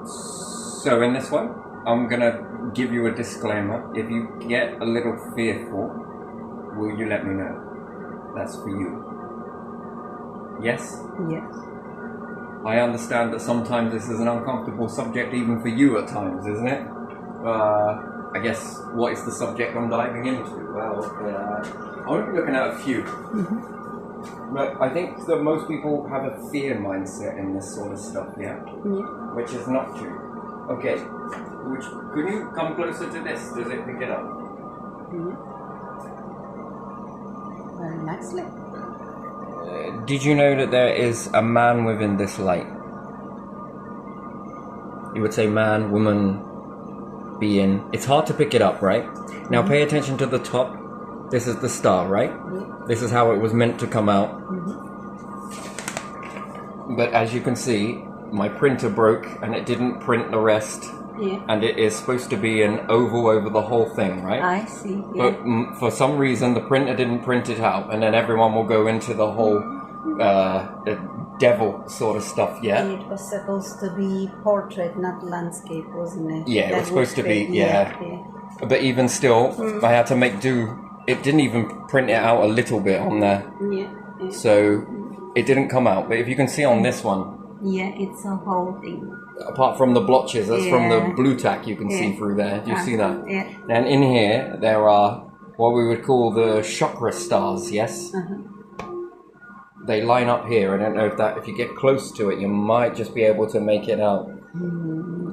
So in this one, I'm gonna give you a disclaimer. If you get a little fearful, will you let me know? That's for you. Yes? Yes. I understand that sometimes this is an uncomfortable subject even for you at times, isn't it? I guess, what is the subject I'm diving into? Well, I'm only looking at a few. But I think that most people have a fear mindset in this sort of stuff, yeah? Yeah. Which is not true. Okay, could you come closer to this? Does it pick it up? Very nicely. Did you know that there is a man within this light? You would say man, woman, being. It's hard to pick it up, right? Now pay attention to the top. This is the star, right? This is how it was meant to come out. But as you can see, my printer broke and it didn't print the rest. Yeah. And it is supposed to be an oval over the whole thing, right? I see. Yeah. But for some reason, the printer didn't print it out, and then everyone will go into the whole devil sort of stuff, yeah? And it was supposed to be portrait, not landscape, wasn't it? Yeah, it That was supposed to be, fit. yeah. But even still, I had to make do. It didn't even print it out a little bit on there. Yeah. So it didn't come out. But if you can see on this one, Yeah, it's a whole thing. apart from the blotches, that's from the Yeah. blue tack you can see through there. Do you see that? Yeah. And in here, there are what we would call the chakra stars, yes? They line up here. I don't know if you get close to it, you might just be able to make it out.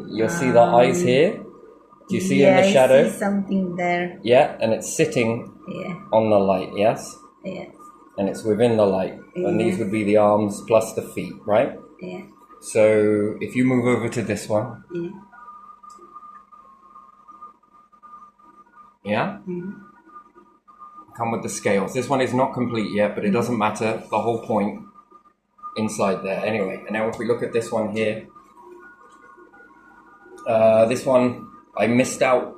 You'll see the eyes here. Do you see in the shadow? I see something there. Yeah, and it's sitting Yeah. on the light, yes? Yeah. And it's within the light. And these would be the arms plus the feet, right? Yeah. So if you move over to this one. Yeah. Yeah? Come with the scales. This one is not complete yet, but it doesn't matter. The whole point inside there. Anyway, and now if we look at this one here. This one, I missed out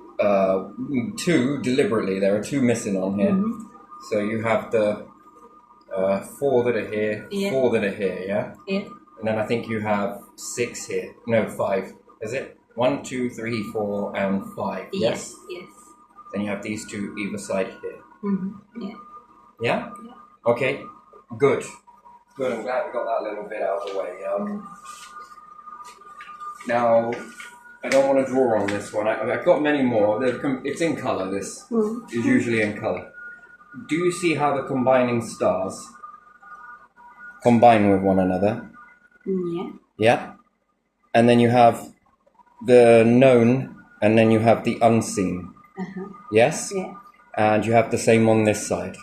two deliberately. There are two missing on here. So you have the 4 that are here, 4 that are here, yeah? Yeah. And then I think you have 6 here. No, 5. Is it? 1, 2, 3, 4, and 5. Yes? Yes. Then you have these two either side here. Yeah. Yeah? Okay. Good. Good. I'm glad we got that little bit out of the way. Now, I don't want to draw on this one. I've got many more. It's in color. This is usually in color. Do you see how the combining stars combine with one another? Yeah. Yeah? And then you have the known, and then you have the unseen. Yes? Yeah. And you have the same on this side.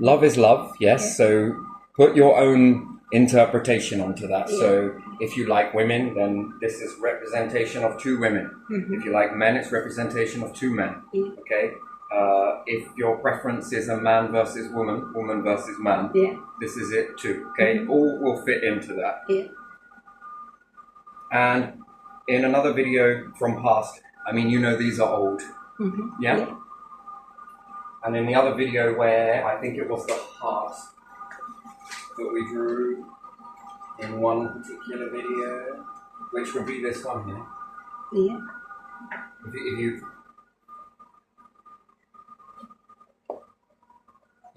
Love is love, yes? So put your own interpretation onto that. So if you like women, then this is representation of 2 women. If you like men, it's representation of 2 men. Okay? If your preference is a man versus woman, woman versus man, this is it too. Okay? All will fit into that. Yeah. And in another video from past, I mean, you know these are old. Yeah? And in the other video where I think it was the heart that we drew in one particular video, which would be this one here. Yeah. If you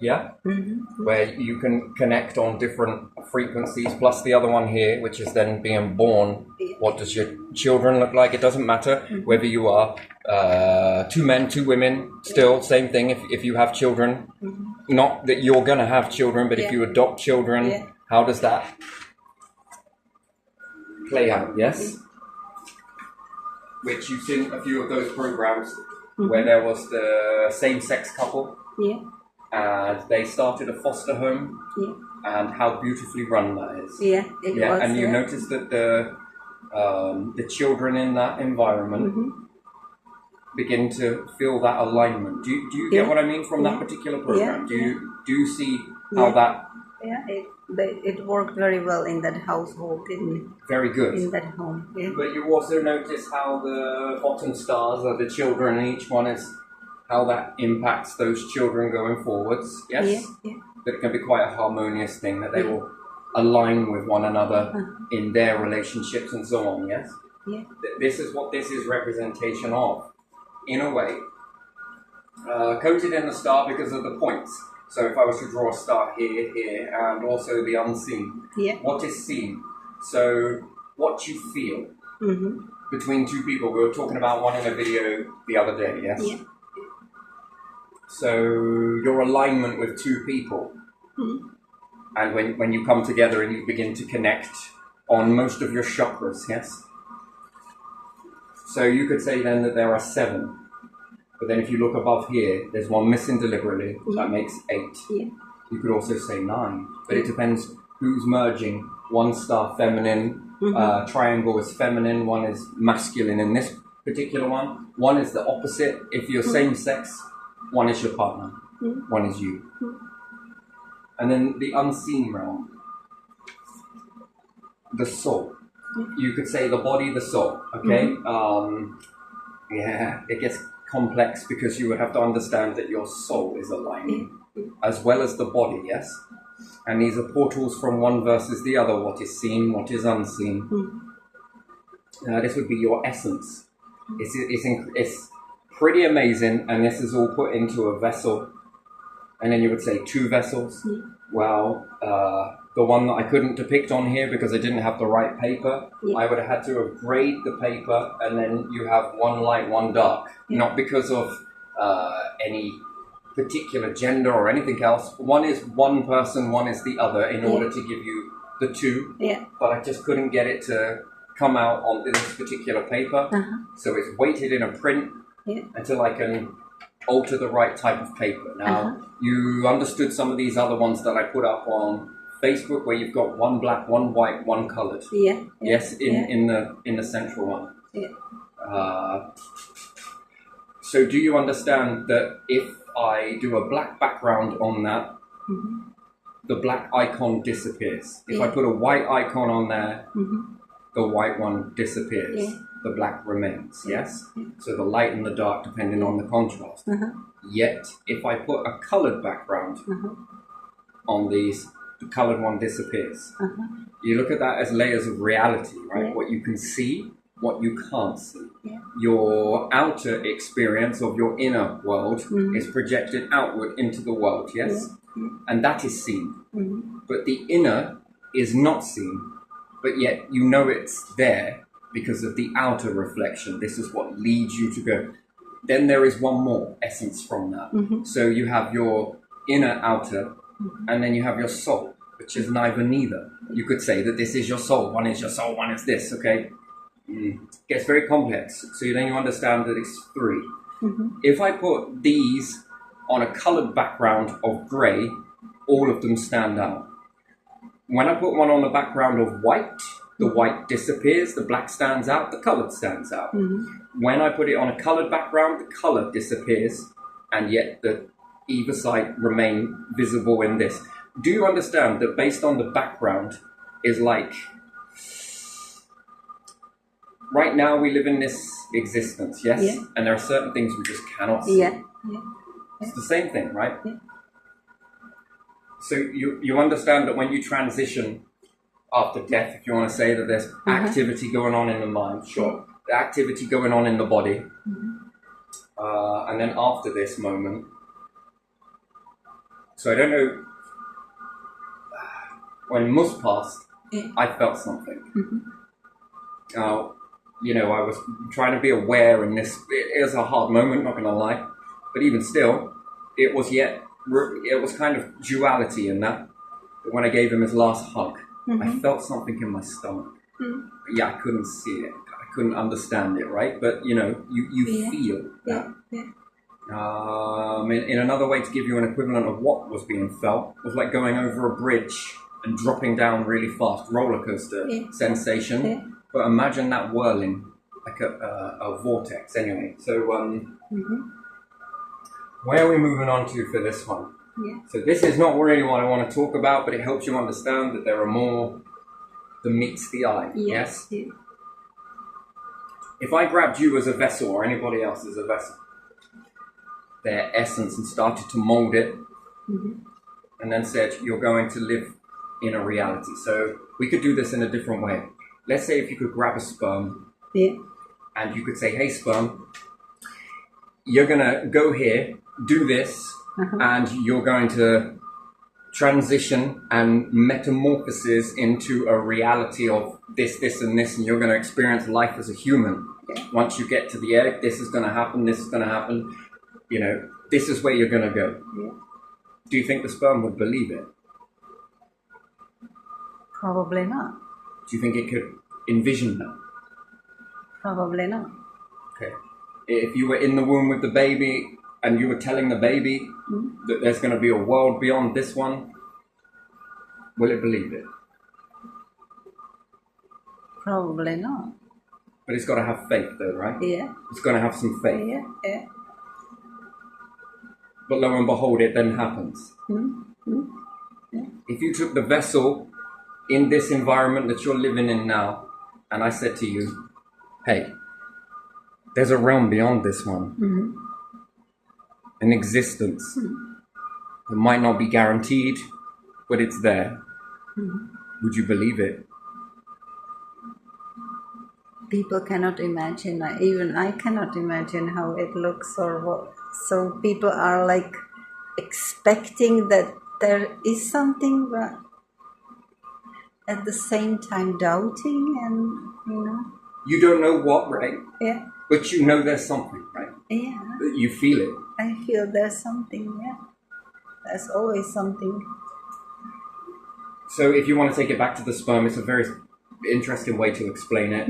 yeah? Where you can connect on different frequencies, plus the other one here, which is then being born. What does your children look like? It doesn't matter whether you are 2 men, 2 women, still same thing if you have children. Not that you're going to have children, but if you adopt children, how does that play out, yes? Which you've seen a few of those programs where there was the same-sex couple. Yeah. And they started a foster home, and how beautifully run that is. Yeah, it was. And you notice that the children in that environment begin to feel that alignment. Do you get what I mean from that particular program? Do you see how that? Yeah, it worked very well in that household, Very good. in that home. Yeah. But you also notice how the bottom stars are the children, and each one is how that impacts those children going forwards. Yes? Yeah. That it can be quite a harmonious thing, that they will align with one another in their relationships and so on, yes? Yeah. This is what this is representation of, in a way. Coated in the star because of the points. So if I was to draw a star here, here, and also the unseen. Yeah. What is seen? So what you feel between two people. We were talking about one in a video the other day, yes? Yeah. So your alignment with two people. And when you come together and you begin to connect on most of your chakras, yes? So you could say then that there are 7. But then if you look above here, there's one missing deliberately. That makes 8. Yeah. You could also say 9. But it depends who's merging. One star feminine, triangle is feminine, one is masculine in this particular one. One is the opposite. If you're same sex, one is your partner. One is you. And then the unseen realm. The soul. You could say the body, the soul. Okay? Yeah, it gets complex because you would have to understand that your soul is aligning as well as the body, yes? And these are portals from one versus the other, what is seen, what is unseen. This would be your essence. It's pretty amazing, and this is all put into a vessel. And then you would say 2 vessels. Well, the one that I couldn't depict on here because I didn't have the right paper, I would have had to have grayed the paper, and then you have one light, one dark. Not because of any particular gender or anything else. One is one person, one is the other, in order to give you the 2. But I just couldn't get it to come out on this particular paper. So it's weighted in a print until I can alter the right type of paper. Now, you understood some of these other ones that I put up on Facebook, where you've got one black, one white, one coloured. Yes, in the central one. So do you understand that if I do a black background on that, the black icon disappears? If I put a white icon on there, the white one disappears. The black remains, yes? So the light and the dark depending on the contrast. Yet, if I put a coloured background on these, the coloured one disappears. You look at that as layers of reality, right? What you can see, what you can't see. Your outer experience of your inner world is projected outward into the world, yes? And that is seen. But the inner is not seen, but yet you know it's there because of the outer reflection. This is what leads you to go. Then there is one more essence from that. So you have your inner, outer, and then you have your soul, which is neither neither. You could say that this is your soul. One is your soul, one is this, okay? Gets very complex. So then you understand that it's 3. If I put these on a coloured background of grey, all of them stand out. When I put one on the background of white, the white disappears, the black stands out, the coloured stands out. When I put it on a coloured background, the colour disappears, and yet the either side remain visible in this. Do you understand that based on the background is like, right now we live in this existence, yes? And there are certain things we just cannot see. It's the same thing, right? So you understand that when you transition after death, if you want to say that there's activity going on in the mind, sure. The activity going on in the body. And then after this moment, so I don't know, when Mus passed, I felt something. Now, you know, I was trying to be aware in this. It was a hard moment, not going to lie. But even still, it was kind of duality in that. When I gave him his last hug, I felt something in my stomach. Yeah, I couldn't see it. I couldn't understand it, right? But, you know, you feel that. In another way to give you an equivalent of what was being felt, was like going over a bridge and dropping down really fast, roller coaster sensation. But imagine that whirling, like a vortex anyway. So where are we moving on to for this one? So this is not really what I want to talk about, but it helps you understand that there are more than meets the eye. Yes? If I grabbed you as a vessel or anybody else as a vessel, their essence, and started to mold it, and then said, you're going to live in a reality. So we could do this in a different way. Let's say if you could grab a sperm Yeah. And you could say, hey, sperm, you're going to go here, do this, and you're going to transition and metamorphosis into a reality of this, and this, and you're going to experience life as a human. Yeah. Once you get to the egg, this is going to happen, this is going to happen. You know, this is where you're going to go. Yeah. Do you think the sperm would believe it? Probably not. Do you think it could envision that? Probably not. Okay. If you were in the womb with the baby and you were telling the baby that there's going to be a world beyond this one, will it believe it? Probably not. But it's got to have faith though, right? Yeah. It's going to have some faith. Yeah. Yeah. But lo and behold, it then happens. Yeah. If you took the vessel in this environment that you're living in now, and I said to you, hey, there's a realm beyond this one, an existence that might not be guaranteed, but it's there. Would you believe it? People cannot imagine, even I cannot imagine how it looks or what. So people are like expecting that there is something, but at the same time doubting, and you know. You don't know what, right? Yeah. But you know there's something, right? Yeah. You feel it. I feel there's something, yeah. There's always something. So if you want to take it back to the sperm, it's a very interesting way to explain it.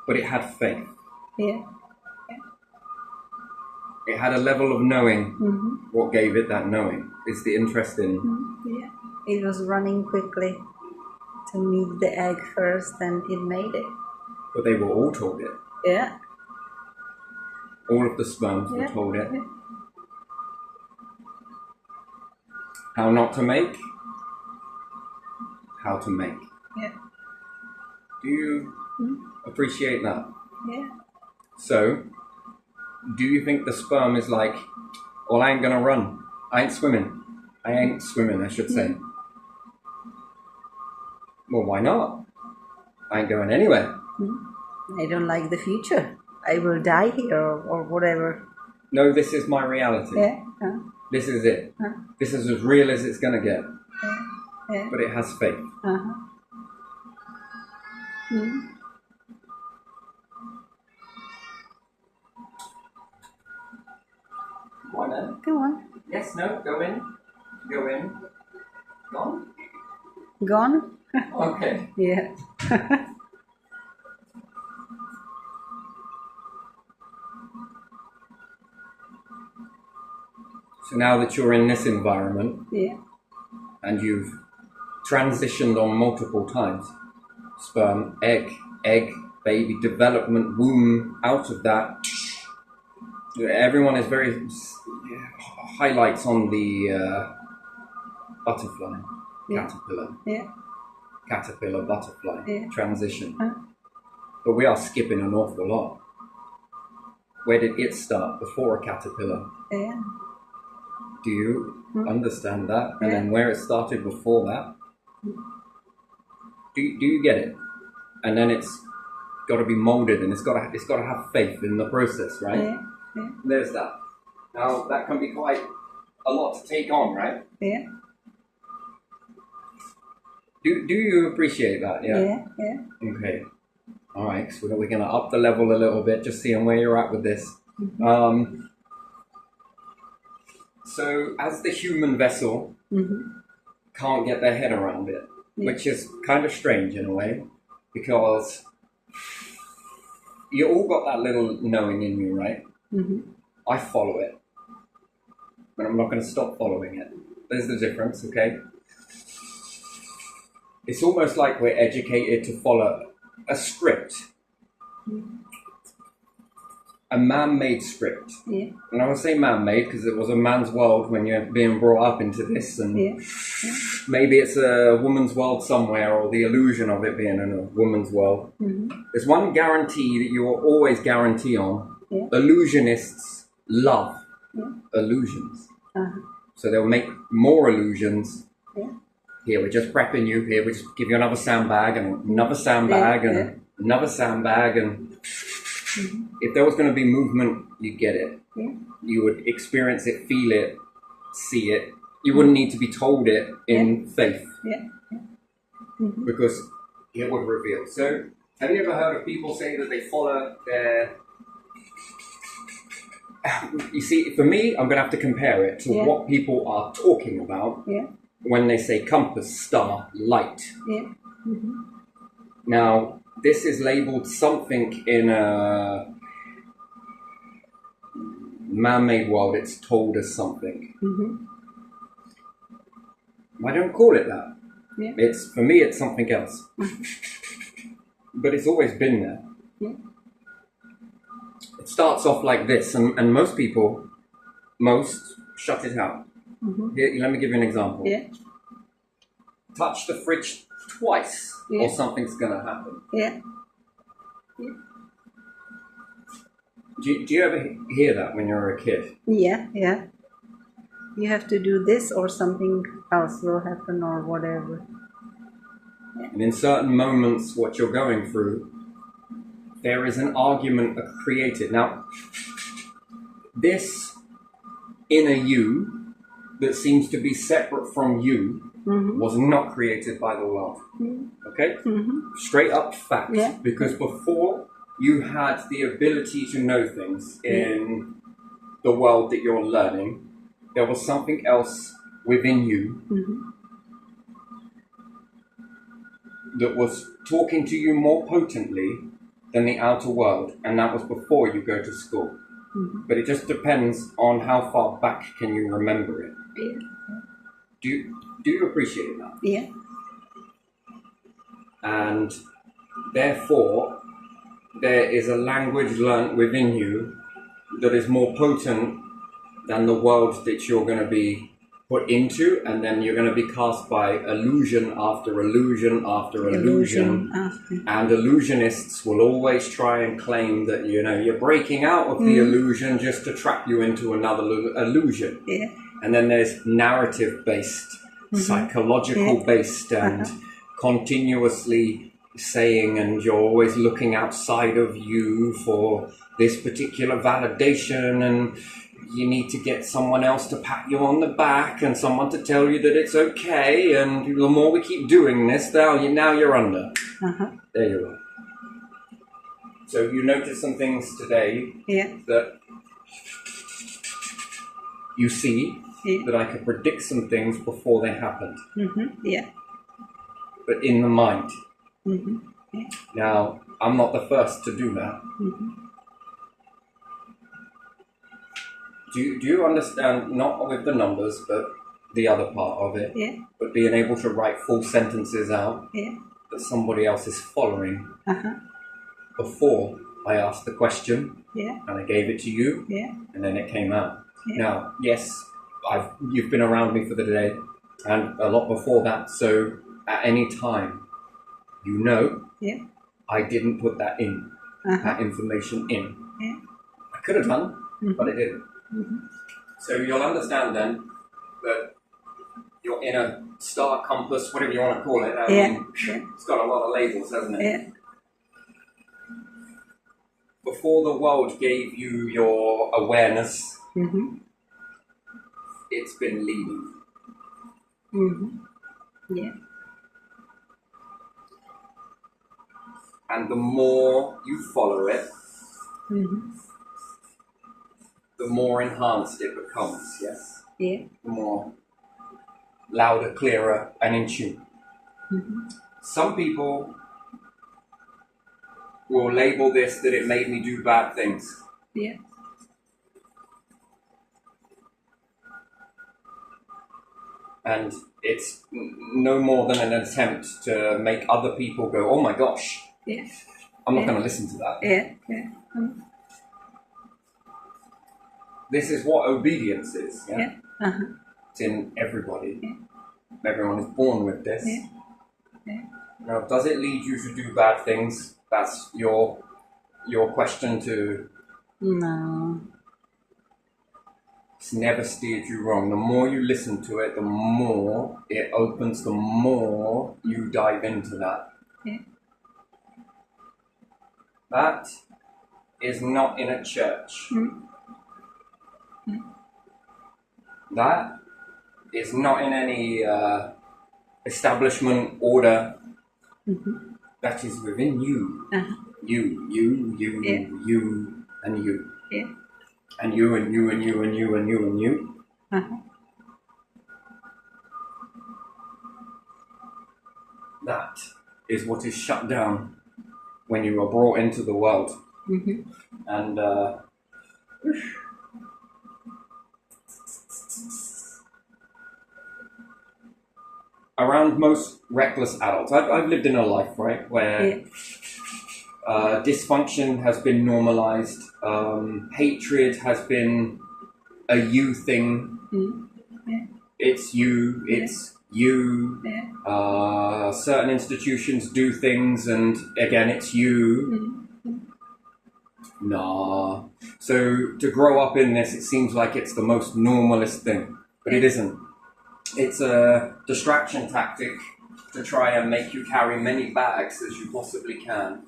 But it had faith. Yeah. It had a level of knowing. What gave it that knowing is the interesting. Yeah. It was running quickly to meet the egg first, and it made it. But they were all told it. Yeah. All of the sperms were told it. How not to make, how to make. Yeah. Do you appreciate that? Yeah. So, do you think the sperm is like, well, I ain't gonna run. I ain't swimming, I should say. Well, why not? I ain't going anywhere. I don't like the future. I will die here or whatever. No, this is my reality. Yeah. This is it. This is as real as it's gonna get. Yeah. But it has faith. Why not? Go on. Yes, no, go in. Go in. Gone? Gone? Okay. Yeah. So now that you're in this environment, Yeah. and you've transitioned on multiple times, sperm, egg, baby, development, womb, out of that, everyone is very highlights on the butterfly, caterpillar, caterpillar, butterfly, transition. But we are skipping an awful lot. Where did it start before a caterpillar? Yeah. Do you understand that? And then where it started before that? Do you get it? And then it's got to be molded, and it's got to have faith in the process, right? Yeah. There's that. Now that can be quite a lot to take on, right? Yeah. Do you appreciate that? Yeah. Okay. All right. So we're gonna up the level a little bit, just seeing where you're at with this. So as the human vessel can't get their head around it, which is kind of strange in a way, because you all got that little knowing in you, right? I follow it, but I'm not going to stop following it. There's the difference, okay? It's almost like we're educated to follow a script, a man-made script. Yeah. And I would say man-made because it was a man's world when you're being brought up into this, and maybe it's a woman's world somewhere, or the illusion of it being in a woman's world. There's one guarantee that you will always guarantee on. Illusionists love illusions. So they'll make more illusions. Here, we're just prepping you. Here, we just give you another sandbag and another sandbag and another sandbag, and if there was going to be movement, you get it. Yeah. You would experience it, feel it, see it. You wouldn't need to be told it in faith, Yeah. because it would reveal. So, have you ever heard of people say that they follow their... You see, for me, I'm going to have to compare it to what people are talking about when they say compass, star, light. Yeah. Now, this is labeled something in a man-made world. It's told as something. I don't call it that. Yeah. It's, for me, it's something else. But it's always been there. Yeah. It starts off like this, and most people, shut it out. Here, let me give you an example. Yeah. Touch the fridge twice, or something's going to happen. Yeah. Do you ever hear that when you're a kid? Yeah. Yeah. You have to do this, or something else will happen, or whatever. And in certain moments, what you're going through, there is an argument created. Now, this inner you that seems to be separate from you was not created by the world. Okay? Straight up fact. Yeah. Because before you had the ability to know things in the world that you're learning, there was something else within you that was talking to you more potently than the outer world, and that was before you go to school. But it just depends on how far back can you remember it. Yeah. Do you appreciate that? Yeah. And therefore, there is a language learnt within you that is more potent than the world that you're going to be put into, and then you're going to be cast by illusion after illusion after illusion. And illusionists will always try and claim that, you know, you're breaking out of the illusion just to trap you into another illusion. Yeah. And then there's narrative-based, psychological-based, and continuously saying, and you're always looking outside of you for this particular validation, and you need to get someone else to pat you on the back and someone to tell you that it's okay, and the more we keep doing this, now you're under. There you are. So you noticed some things today that you see that I could predict some things before they happened. Yeah. But in the mind. Now, I'm not the first to do that. Do you understand, not with the numbers, but the other part of it? Yeah. But being able to write full sentences out Yeah. that somebody else is following before I asked the question and I gave it to you and then it came out. Now, yes, you've been around me for the day and a lot before that, so at any time, you know, I didn't put that in, that information in. I could have done, but I didn't. So you'll understand then that your inner star, compass, whatever you want to call it, it's got a lot of labels, hasn't it? Yeah. Before the world gave you your awareness, it's been leading. Yeah. And the more you follow it, the more enhanced it becomes, yes? Yeah. The more louder, clearer, and in tune. Some people will label this that it made me do bad things. Yeah. And it's no more than an attempt to make other people go, oh my gosh, I'm not going to listen to that. Yeah. This is what obedience is. Yeah? Uh-huh. It's in everybody. Everyone is born with this. Now, does it lead you to do bad things? That's your question to... No. It's never steered you wrong. The more you listen to it, the more it opens, the more you dive into that. That is not in a church. That is not in any establishment order. That is within you. You, Yeah. you, and you. Yeah. And you, and you, and you, and you, and you, and you. That is what is shut down when you are brought into the world. And around most reckless adults, I've lived in a life, right, where dysfunction has been normalized, hatred has been a you thing. It's you, it's you. Certain institutions do things, and again, it's you. Nah. So to grow up in this, it seems like it's the most normalist thing, but it isn't. It's a distraction tactic to try and make you carry many bags as you possibly can,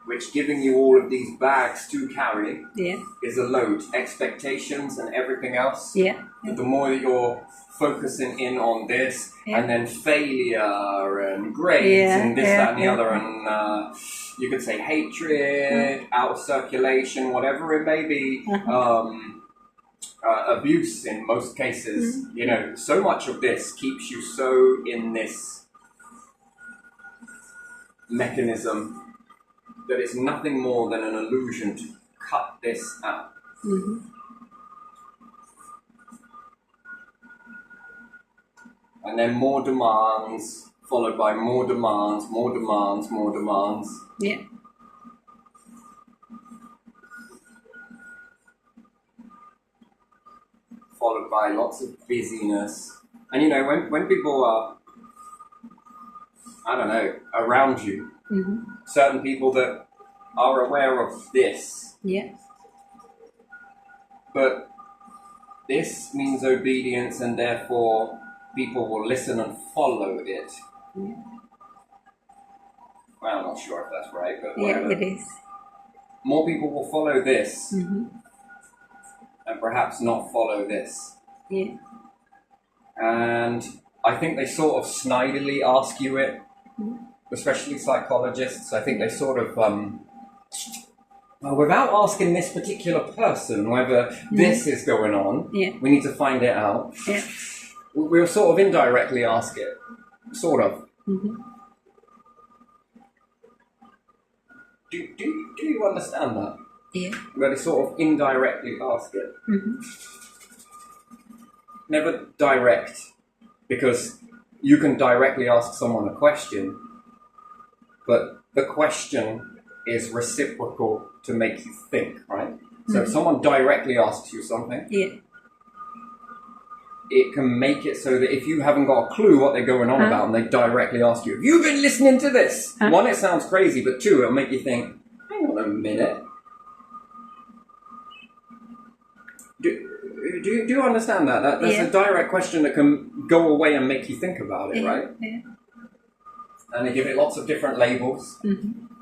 which giving you all of these bags to carry is a load. Expectations and everything else. But the more that you're focusing in on this, and then failure and grades and this, that, and the other, and you could say hatred, out of circulation, whatever it may be, abuse in most cases, you know, so much of this keeps you so in this mechanism that it's nothing more than an illusion to cut this out. And then more demands, followed by more demands, more demands, more demands. Followed by lots of busyness. And you know, when people are, I don't know, around you, certain people that are aware of this, but this means obedience, and therefore people will listen and follow it. Well, I'm not sure if that's right, but whatever. It is. More people will follow this, and perhaps not follow this. And I think they sort of snidely ask you it, especially psychologists. I think they sort of, well, without asking this particular person whether this is going on, we need to find it out. We'll sort of indirectly ask it, sort of. Do you understand that? Where they sort of indirectly ask it. Never direct, because you can directly ask someone a question, but the question is reciprocal to make you think, right? So if someone directly asks you something, it can make it so that if you haven't got a clue what they're going on about and they directly ask you, have you been listening to this? One, it sounds crazy, but two, it'll make you think, hang on a minute. Do you understand that? That's a direct question that can go away and make you think about it, right? And they give it lots of different labels,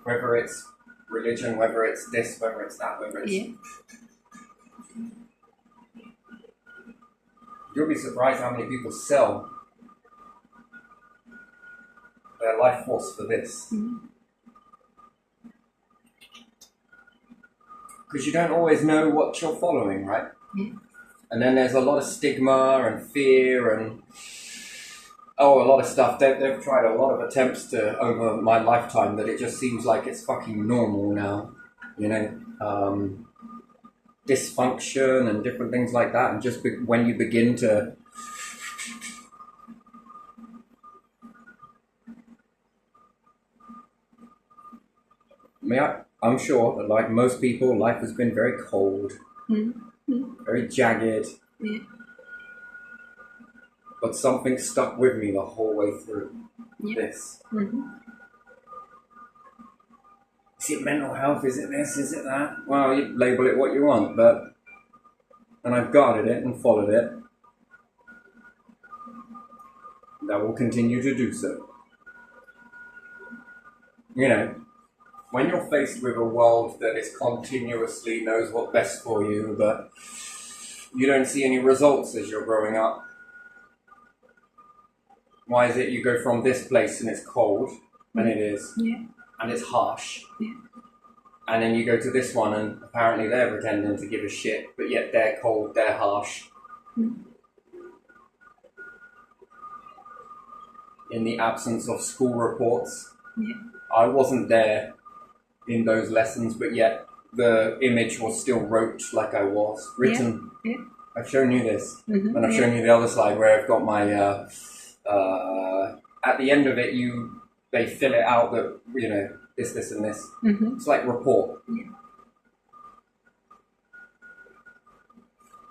whether it's religion, whether it's this, whether it's that, whether it's... You'll be surprised how many people sell their life force for this. Because you don't always know what you're following, right? And then there's a lot of stigma and fear and a lot of stuff. They've tried a lot of attempts to over my lifetime that it just seems like it's fucking normal now, you know. Dysfunction and different things like that, and just when you begin to I'm sure that like most people, life has been very cold, very jagged, but something stuck with me the whole way through this. Is it mental health? Is it this? Is it that? Well, you label it what you want, but... And I've guarded it and followed it. That will continue to do so. You know, when you're faced with a world that is continuously knows what's best for you, but you don't see any results as you're growing up. Why is it you go from this place and it's cold, and it is, and it's harsh, and then you go to this one and apparently they're pretending to give a shit, but yet they're cold, they're harsh. In the absence of school reports, I wasn't there in those lessons, but yet the image was still wrote like I was, written. I've shown you this, and I've shown you the other slide where I've got my, at the end of it, they fill it out that, you know, this, and this. It's like report.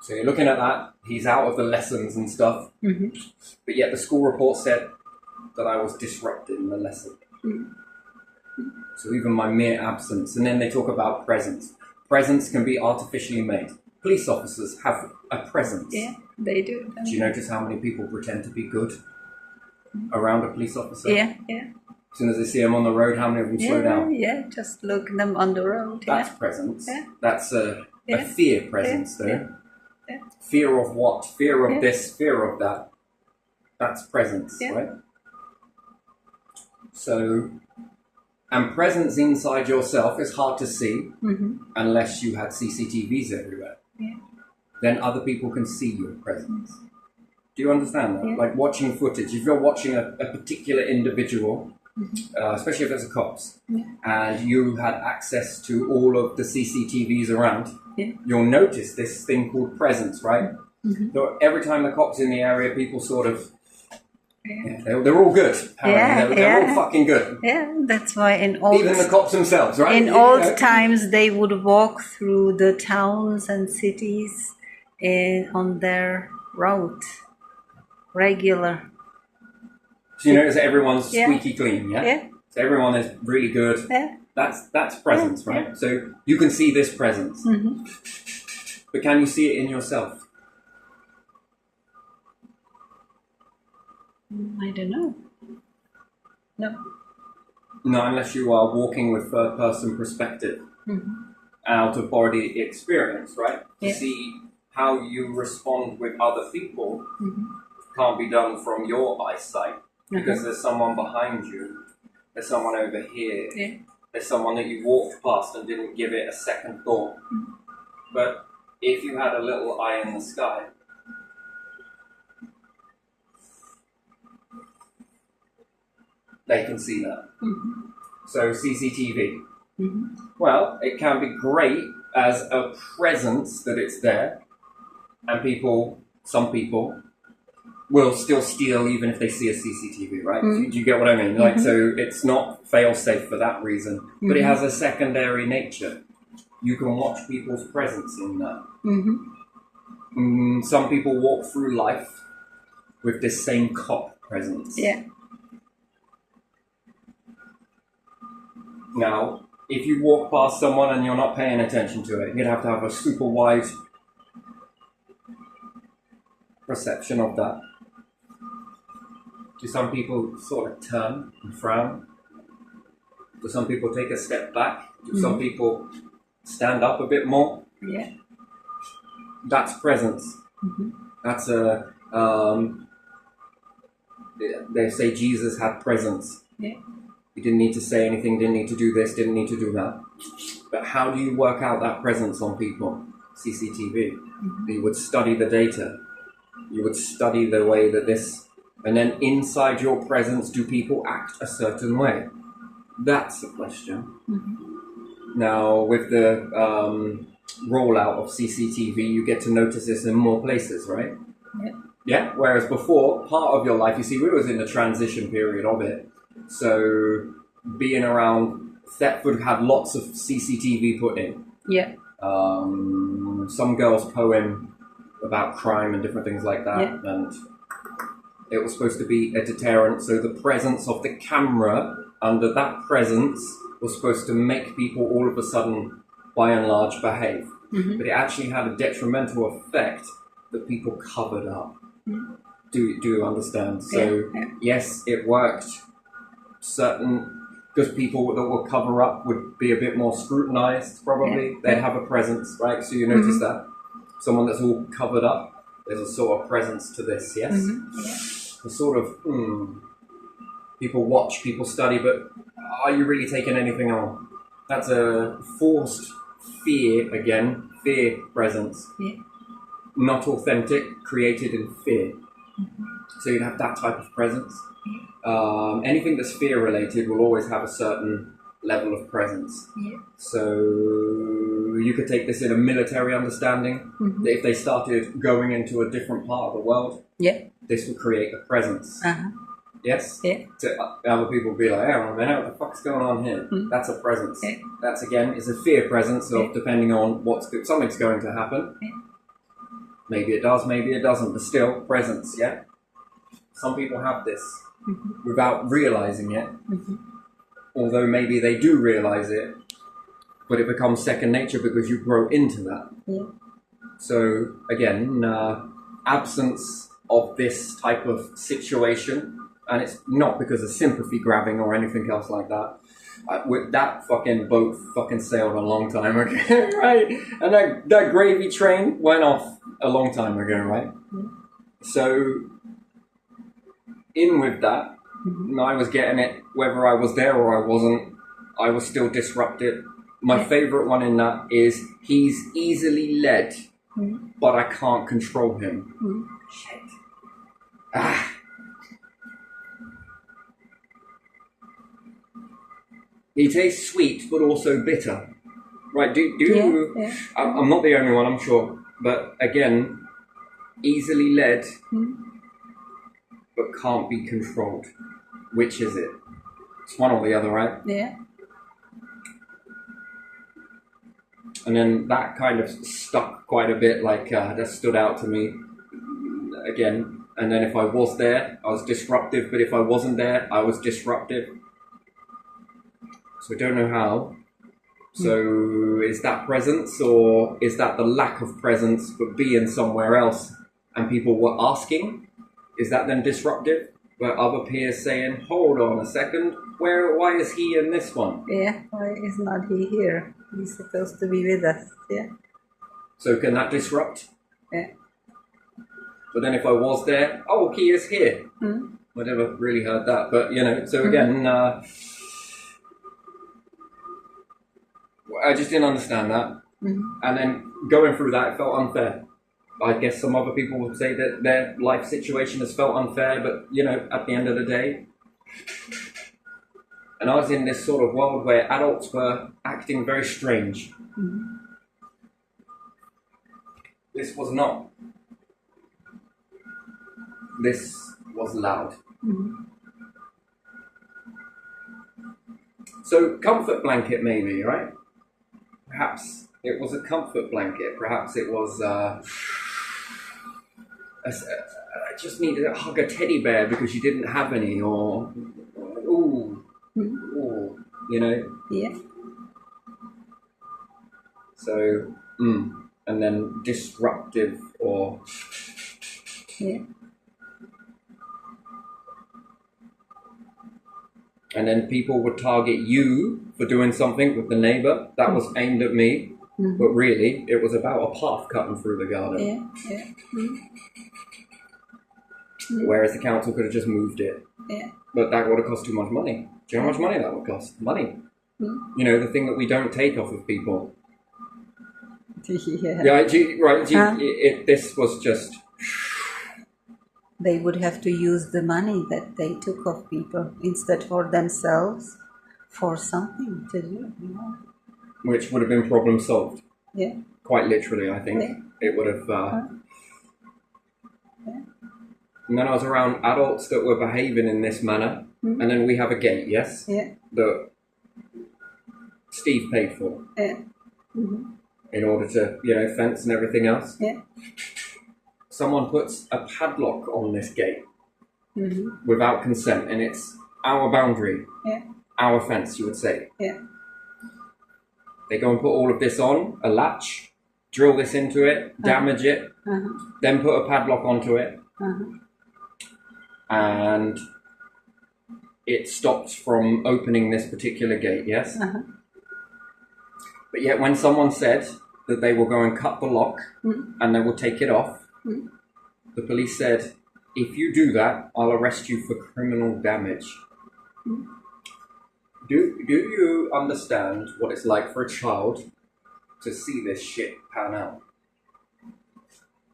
So you're looking at that, he's out of the lessons and stuff, but yet the school report said that I was disrupting the lesson. So even my mere absence, and then they talk about presence. Presence can be artificially made. Police officers have a presence. Yeah, they do. Do you notice how many people pretend to be good around a police officer? Yeah. As soon as they see them on the road, how many of them slow down? Yeah, just look them on the road. That's presence. Yeah. That's a fear presence, though. Fear of what? Fear of this, fear of that. That's presence, right? So, and presence inside yourself is hard to see unless you had CCTVs everywhere. Then other people can see your presence. Do you understand that? Like watching footage. If you're watching a particular individual, especially if it's a cops, and you had access to all of the CCTVs around, you'll notice this thing called presence, right? So every time the cop's in the area, people sort of, they're all good. They're all fucking good. Yeah, that's why even the cops themselves, right? In old times, they would walk through the towns and cities on their route, regular. So you notice that everyone's squeaky clean, yeah? So everyone is really good. Yeah. That's presence, right? So you can see this presence. But can you see it in yourself? I don't know. No. No, unless you are walking with third-person perspective, out-of-body experience, right? To see how you respond with other people can't be done from your eyesight because there's someone behind you, there's someone over here, there's someone that you walked past and didn't give it a second thought. But if you had a little eye in the sky, they can see that. So CCTV. Well, it can be great as a presence that it's there, and some people will still steal even if they see a CCTV, right? Do you get what I mean? Like, so it's not fail-safe for that reason, but it has a secondary nature. You can watch people's presence in that. Some people walk through life with this same cop presence. Yeah. Now, if you walk past someone and you're not paying attention to it, you'd have to have a super wide perception of that. Do some people sort of turn and frown? Do some people take a step back? Do some people stand up a bit more? Yeah. That's presence. That's a, they say Jesus had presence. Yeah. He didn't need to say anything, didn't need to do this, didn't need to do that. But how do you work out that presence on people? CCTV. You would study the data. You would study the way that this... And then inside your presence, do people act a certain way? That's the question. Now, with the rollout of CCTV, you get to notice this in more places, right? Yeah. Whereas before, part of your life, you see, we was in the transition period of it. So being around Thetford had lots of CCTV put in. Yeah. Some girl's poem about crime and different things like that. And it was supposed to be a deterrent. So the presence of the camera under that presence was supposed to make people all of a sudden, by and large, behave. But it actually had a detrimental effect that people covered up. Do you understand? So yes, it worked. Certain because people that will cover up would be a bit more scrutinized, probably. They'd have a presence, right? So you notice that. Someone that's all covered up, there's a sort of presence to this, yes? A sort of, people watch, people study, but are you really taking anything on? That's a forced fear, again, fear presence. Not authentic, created in fear. So you'd have that type of presence. Anything that's fear related will always have a certain level of presence. So you could take this in a military understanding. That if they started going into a different part of the world, this would create a presence. Yes? So other people would be like, oh, man, what the fuck's going on here? That's a presence. That's, again, is a fear presence of depending on something's going to happen. Maybe it does, maybe it doesn't, but still, presence, yeah? Some people have this without realizing it, although maybe they do realize it, but it becomes second nature because you grow into that. So, again, absence of this type of situation, and it's not because of sympathy grabbing or anything else like that. With that fucking boat fucking sailed a long time ago, right? And that gravy train went off a long time ago, right? So, in with that, I was getting it, whether I was there or I wasn't, I was still disrupted. My favourite one in that is, he's easily led, but I can't control him. Shit. He tastes sweet, but also bitter. Right, I'm not the only one, I'm sure. But again, easily led, but can't be controlled. Which is it? It's one or the other, right? And then that kind of stuck quite a bit, like, that stood out to me. Again, and then if I was there, I was disruptive, but if I wasn't there, I was disruptive. So I don't know how. So is that presence, or is that the lack of presence but being somewhere else and people were asking? Is that then disruptive? Where other peers saying, hold on a second, why is he in this one? Why is not he here? He's supposed to be with us. So can that disrupt? But then if I was there, oh, he is here. I never really heard that, but so again, I just didn't understand that. And then going through that, it felt unfair. I guess some other people would say that their life situation has felt unfair, but, at the end of the day. And I was in this sort of world where adults were acting very strange. This was not. This was loud. So, comfort blanket maybe, right? Perhaps it was a comfort blanket. Perhaps it was, I just needed to hug a teddy bear because you didn't have any, or, ooh, So, and then disruptive, or... And then people would target you for doing something with the neighbour that was aimed at me, but really it was about a path cutting through the garden. Whereas the council could have just moved it. But that would have cost too much money. Do you know how much money that would cost? Money. The thing that we don't take off of people. If this was just... They would have to use the money that they took off people instead for themselves, for something to do. Which would have been problem solved. Quite literally, I think. It would have... And then I was around adults that were behaving in this manner. And then we have a gate, yes? That Steve paid for. In order to, fence and everything else. Someone puts a padlock on this gate without consent, and it's our boundary, our fence, you would say. They go and put all of this on, a latch, drill this into it, damage it, then put a padlock onto it, and it stopped from opening this particular gate, yes? Uh-huh. But yet when someone said that they will go and cut the lock and they will take it off, the police said, if you do that, I'll arrest you for criminal damage. Do you understand what it's like for a child to see this shit pan out?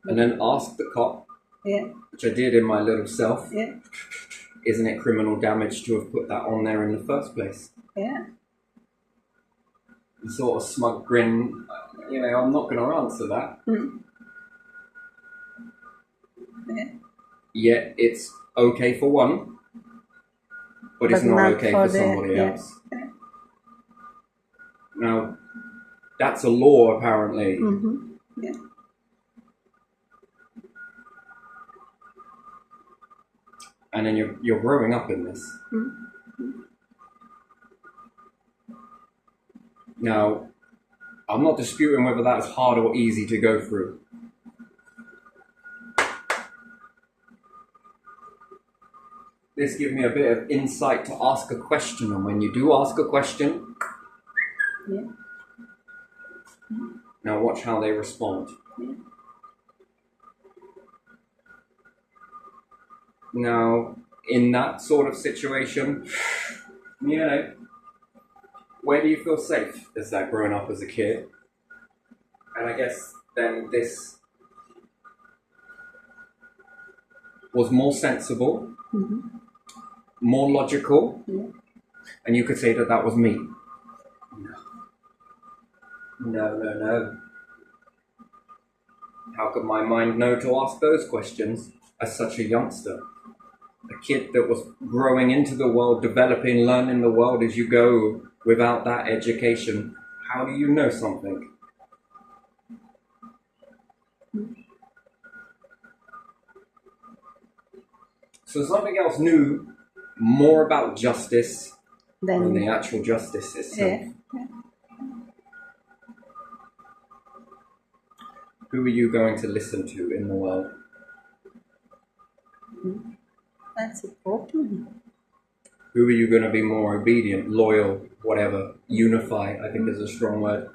And then ask the cop, which I did in my little self, isn't it criminal damage to have put that on there in the first place? Yeah. And sort of smug grin, I'm not going to answer that. Yeah. Yet it's okay for one, but it's not okay for somebody else. Yeah. Now, that's a law apparently. Yeah. And then you're growing up in this. Now, I'm not disputing whether that's hard or easy to go through. This gives me a bit of insight to ask a question, and when you do ask a question, now watch how they respond. Now, in that sort of situation, where do you feel safe? Is that growing up as a kid? And I guess then this was more sensible, more logical, and you could say that that was me. No. How could my mind know to ask those questions as such a youngster? A kid that was growing into the world, developing, learning the world as you go without that education. How do you know something? So something else knew more about justice than the actual justice system. Yeah. Who are you going to listen to in the world? That's a problem. Who are you going to be more obedient, loyal, whatever? Unify, I think is a strong word.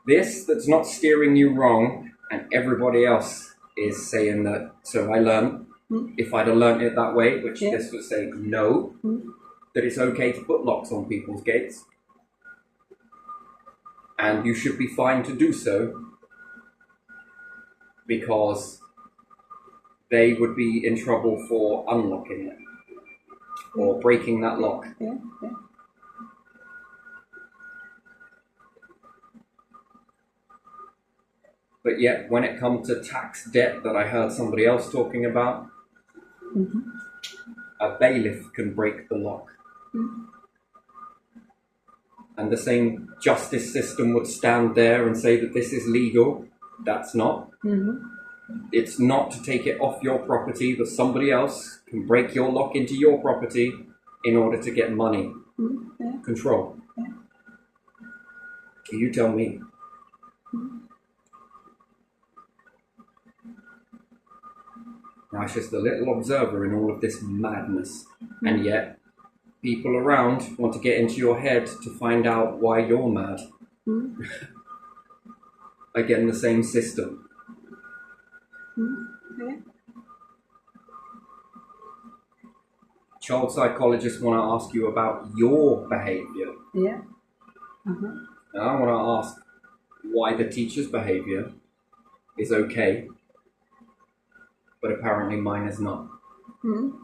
This that's not steering you wrong, and everybody else is saying that, so I learned, if I'd have learned it that way, which this would say no, that it's okay to put locks on people's gates. And you should be fine to do so, because they would be in trouble for unlocking it or breaking that lock. Yeah. But yet, when it comes to tax debt that I heard somebody else talking about, a bailiff can break the lock. And the same justice system would stand there and say that this is legal. That's not. It's not to take it off your property, but somebody else can break your lock into your property in order to get money. Control. You tell me. Now, it's just a little observer in all of this madness. And yet, people around want to get into your head to find out why you're mad. Again, the same system. Child psychologists want to ask you about your behavior. And I want to ask why the teacher's behavior is okay, but apparently mine is not. You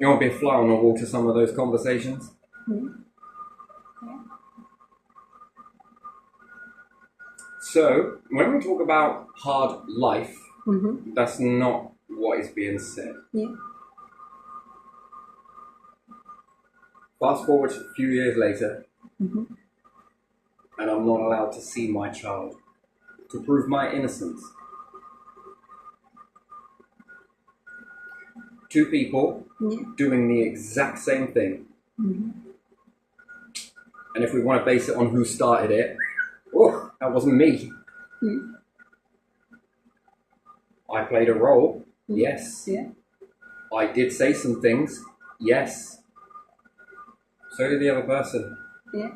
want to be a fly on the wall to some of those conversations? So, when we talk about hard life, that's not what is being said. Fast forward a few years later, and I'm not allowed to see my child to prove my innocence. Two people doing the exact same thing. And if we want to base it on who started it, that wasn't me. I played a role. Yes. Yeah. I did say some things. Yes. So did the other person. Yeah.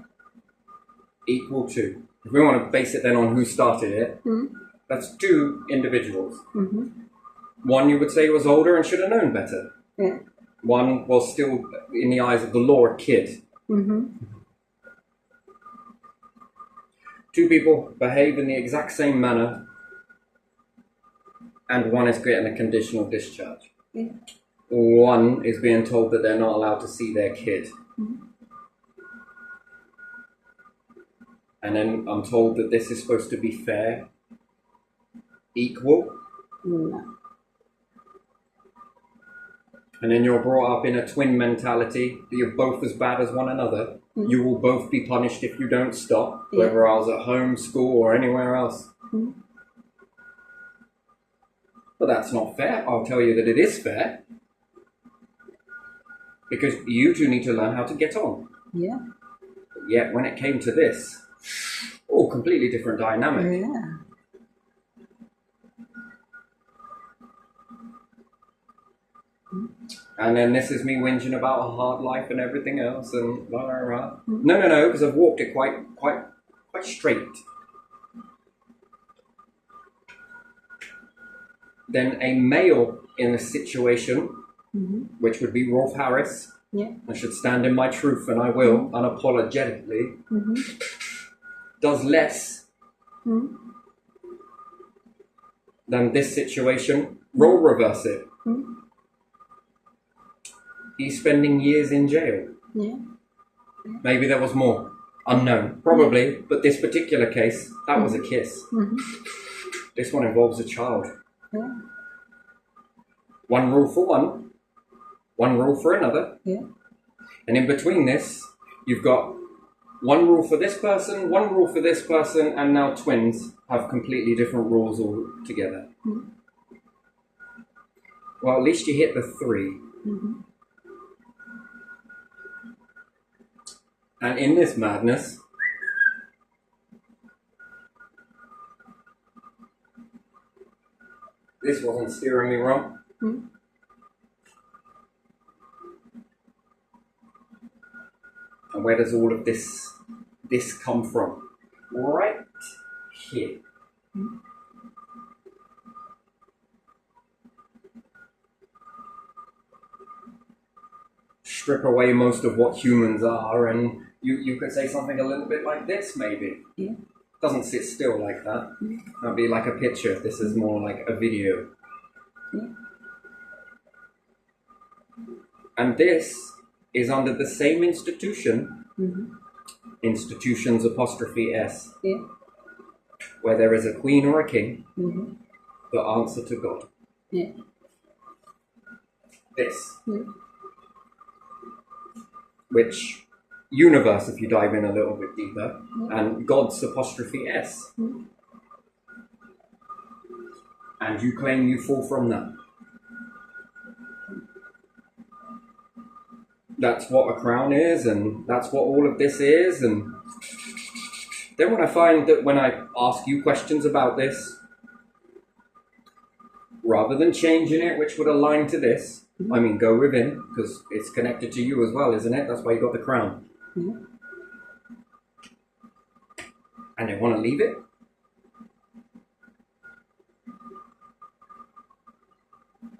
Equal to. If we want to base it then on who started it, that's two individuals. One you would say was older and should have known better. Yeah. One was still, in the eyes of the law, a kid. Two people behave in the exact same manner, and one is getting a conditional discharge. Yeah. One is being told that they're not allowed to see their kid. And then I'm told that this is supposed to be fair, equal. No. And then you're brought up in a twin mentality that you're both as bad as one another. You will both be punished if you don't stop, whether I was at home, school, or anywhere else. But that's not fair. I'll tell you that it is fair. Because you two need to learn how to get on. Yeah. But yet, when it came to this, completely different dynamic. Yeah. And then this is me whinging about a hard life and everything else, and blah, blah, blah. No, because I've walked it quite straight. Then a male in a situation, which would be Rolf Harris, I should stand in my truth, and I will, unapologetically, does less than this situation. Role reverse it. He's spending years in jail. Yeah. Maybe there was more. Unknown. Probably. But this particular case, that was a kiss. This one involves a child. Yeah. One rule for one rule for another. Yeah. And in between this, you've got one rule for this person, one rule for this person, and now twins have completely different rules altogether. Well, at least you hit the 3. And in this madness, this wasn't steering me wrong. And where does all of this come from? Right here. Strip away most of what humans are, and you could say something a little bit like this, maybe. Yeah. Doesn't sit still like that. That'd be like a picture. This is more like a video. Yeah. And this is under the same institution, institutions apostrophe S, where there is a queen or a king that answer to God. Yeah. This. Which universe, if you dive in a little bit deeper, and God's apostrophe S. And you claim you fall from that. That's what a crown is, and that's what all of this is, and then when I find that when I ask you questions about this, rather than changing it, which would align to this, I mean, go within, because it's connected to you as well, isn't it? That's why you got the crown. And they want to leave it.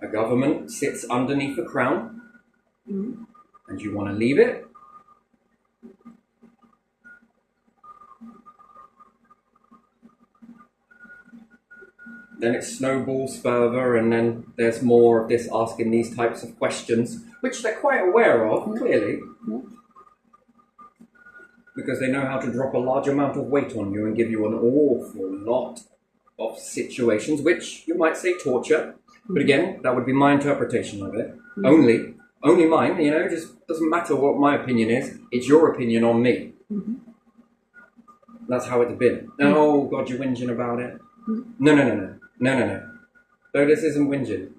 A government sits underneath a crown, and you want to leave it. Then it snowballs further, and then there's more of this asking these types of questions, which they're quite aware of, clearly, because they know how to drop a large amount of weight on you and give you an awful lot of situations, which you might say torture, but again, that would be my interpretation of it. Only mine, just doesn't matter what my opinion is, it's your opinion on me. That's how it's been. Oh, God, you're whinging about it. No. No, this isn't whinging.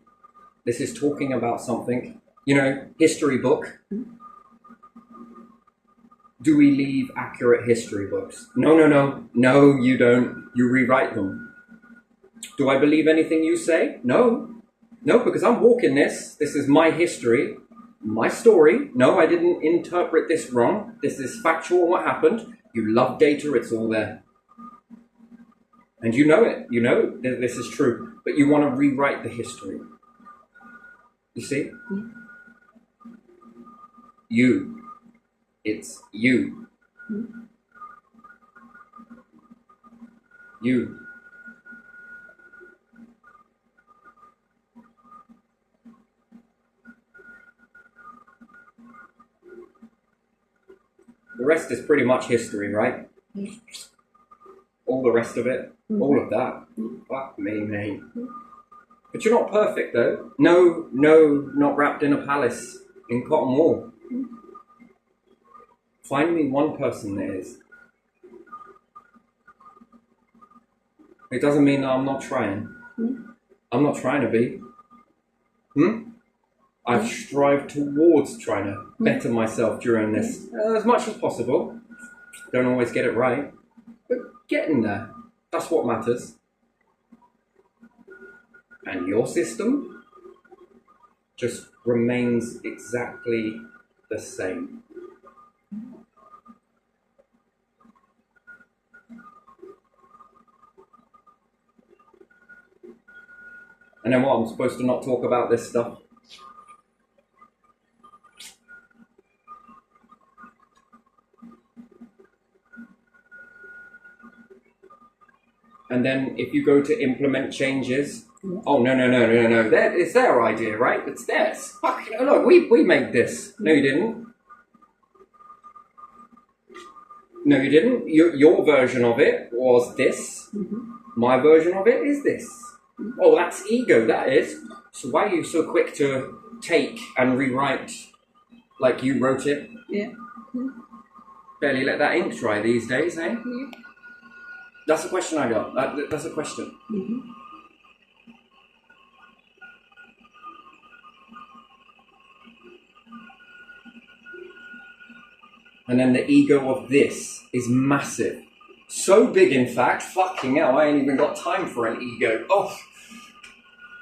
This is talking about something. History book. Do we leave accurate history books? No. No, you don't. You rewrite them. Do I believe anything you say? No. No, because I'm walking this. This is my history, my story. No, I didn't interpret this wrong. This is factual what happened. You love data, it's all there. And you know it. You know this is true. But you want to rewrite the history. You see? You. It's you. You. The rest is pretty much history, right? All the rest of it, all of that. Fuck me, mate. But you're not perfect, though. No, not wrapped in a palace in cotton wool. Find me one person that is. It doesn't mean that I'm not trying. I'm not trying to be. I've strived towards trying to better myself during this as much as possible. Don't always get it right, but getting there. That's what matters. And your system just remains exactly the same. And then what, I'm supposed to not talk about this stuff? And then if you go to implement changes, oh, no. It's their idea, right? It's theirs. Fuck, look, we made this. No, you didn't. No, you didn't. Your version of it was this. My version of it is this. Oh, that's ego, that is. So why are you so quick to take and rewrite like you wrote it? Yeah. Barely let that ink dry these days, eh? Yeah. That's a question I got. That's a question. And then the ego of this is massive. So big, in fact, fucking hell, I ain't even got time for an ego. Oh,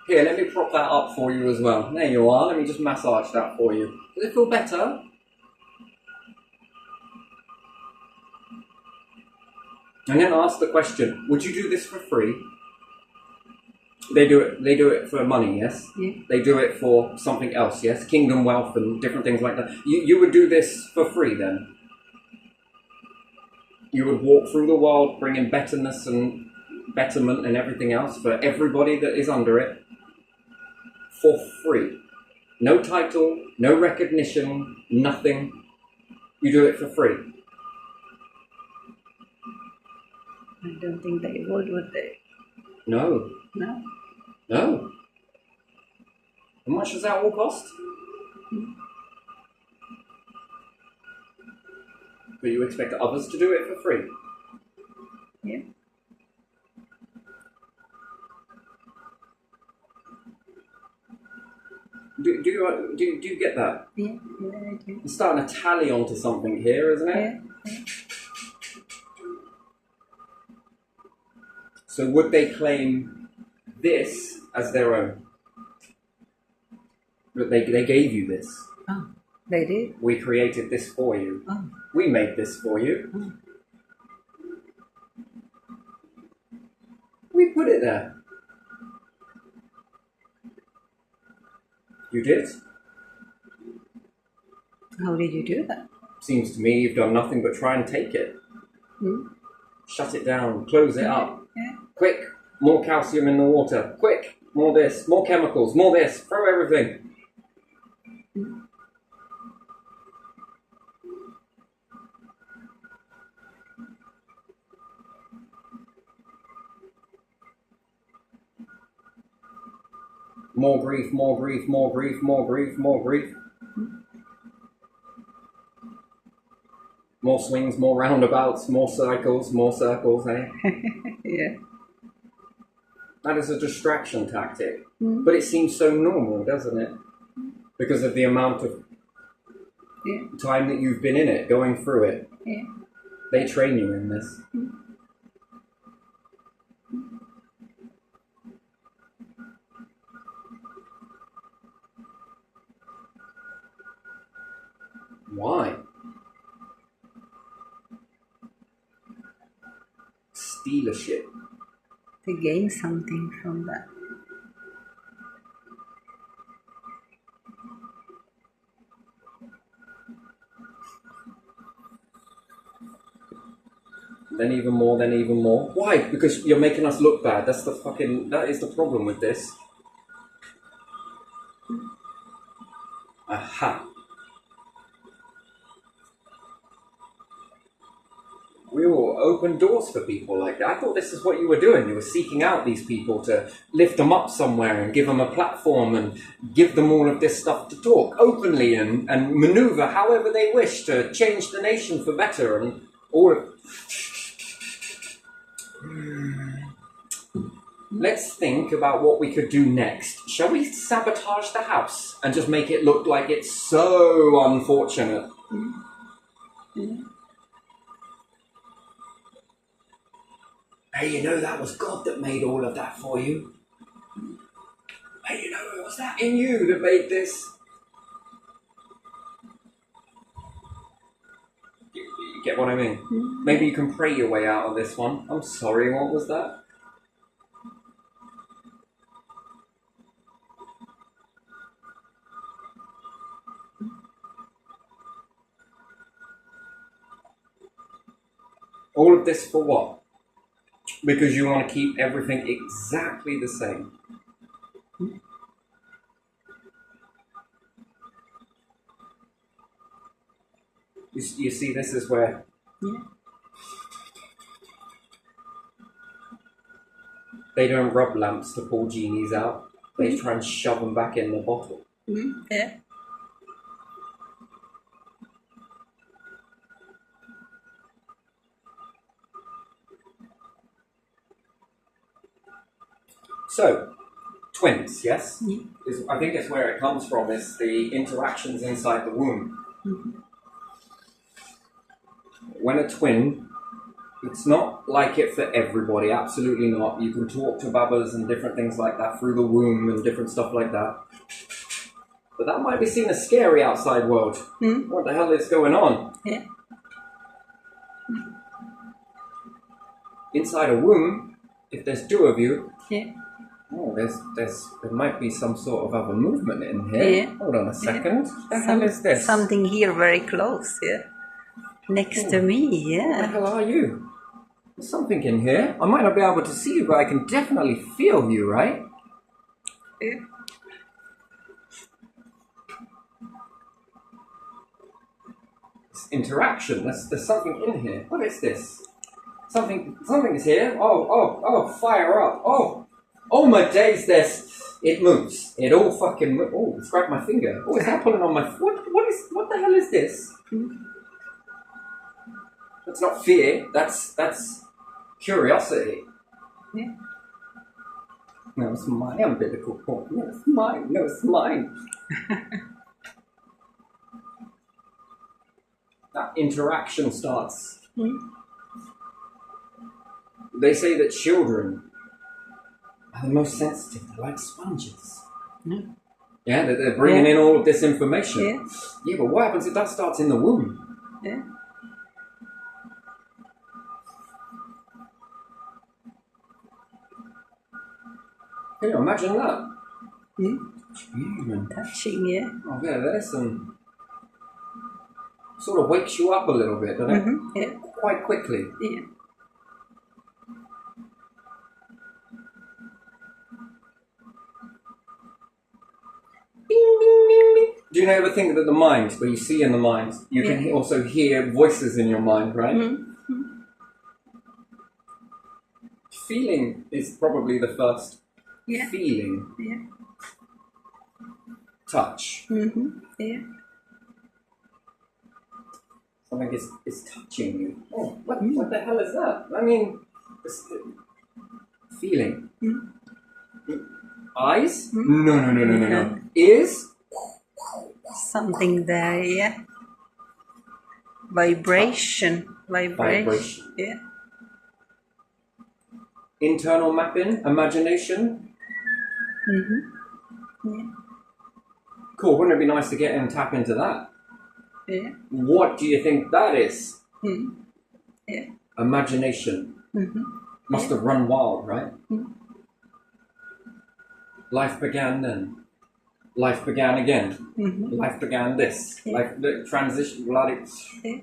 here, let me prop that up for you as well. There you are. Let me just massage that for you. Does it feel better? And then ask the question, would you do this for free? They do it for money, yes? Yeah. They do it for something else, yes? Kingdom wealth and different things like that. You would do this for free then? You would walk through the world bringing betterness and betterment and everything else for everybody that is under it for free. No title, no recognition, nothing. You do it for free. I don't think they would they? No. No? No. How much does that all cost? But you expect others to do it for free? Yeah. Do you get that? Yeah, I do. It's starting to tally onto something here, isn't it? Yeah. So would they claim this as their own? But they gave you this. Oh, they did? We created this for you. Oh. We made this for you. Oh. We put it there. You did? How did you do that? Seems to me you've done nothing but try and take it. Shut it down, close it up. Yeah. Quick, more calcium in the water. Quick, more this, more chemicals, more this. Throw everything. More grief, more grief, more grief, more grief, more grief. More swings, more roundabouts, more circles, eh? Yeah. That is a distraction tactic. But it seems so normal, doesn't it? Because of the amount of time that you've been in it, going through it. Yeah. They train you in this. Why? Steal a ship. To gain something from that. Then even more, then even more. Why? Because you're making us look bad. That is the problem with this. Aha. We will open doors for people like that. I thought this is what you were doing. You were seeking out these people to lift them up somewhere and give them a platform and give them all of this stuff to talk openly and maneuver however they wish to change the nation for better and all of... Let's think about what we could do next. Shall we sabotage the house and just make it look like it's so unfortunate? Yeah. Hey, you know that was God that made all of that for you? Hey, you know, it was that in you that made this? You get what I mean? Mm-hmm. Maybe you can pray your way out of this one. I'm sorry, what was that? All of this for what? Because you want to keep everything exactly the same. You see, this is where... Yeah. They don't rub lamps to pull genies out. They try and shove them back in the bottle. Yeah. So, twins, yes? Yeah. I think it's where it comes from, is the interactions inside the womb. Mm-hmm. When a twin, it's not like it for everybody, absolutely not. You can talk to babas and different things like that through the womb and different stuff like that. But that might be seen as scary outside world. Mm-hmm. What the hell is going on? Yeah. Inside a womb, if there's two of you, Yeah. oh, there might be some sort of other movement in here. Yeah. Hold on a second. What the hell is this? Something here very close, yeah. Next to me, What the yeah. hell are you? There's something in here. I might not be able to see you, but I can definitely feel you, right? Yeah. It's interaction. There's something in here. What is this? Something is here. Oh, fire up. Oh my days, it moves. It all fucking moves. Oh, it's grabbed my finger. Oh, is that pulling on my foot? What the hell is this? That's not fear. That's curiosity. Yeah. No, it's my umbilical cord. No, it's mine. No, it's mine. That interaction starts. They say that children are the most sensitive. They're like sponges. Yeah, they're bringing in all of this information. Yeah, but what happens if that starts in the womb? Yeah. Can you imagine that? Touching, yeah. Oh, yeah, there's some... Sort of wakes you up a little bit, doesn't it? Yeah. Quite quickly. Yeah. Do you ever think that the mind, where you see in the mind, you can also hear voices in your mind, right? Feeling is probably the first feeling. Yeah. Touch. Yeah. Something is touching you. Oh, what the hell is that? I mean, feeling. Eyes? No. Ears? Something there, yeah. Vibration. Yeah. Internal mapping? Imagination? Yeah. Cool, wouldn't it be nice to get in and tap into that? Yeah. What do you think that is? Yeah. Imagination. Must have run wild, right? Life began then. Life began again. Life began this. Life, the transition, bloody. Yeah.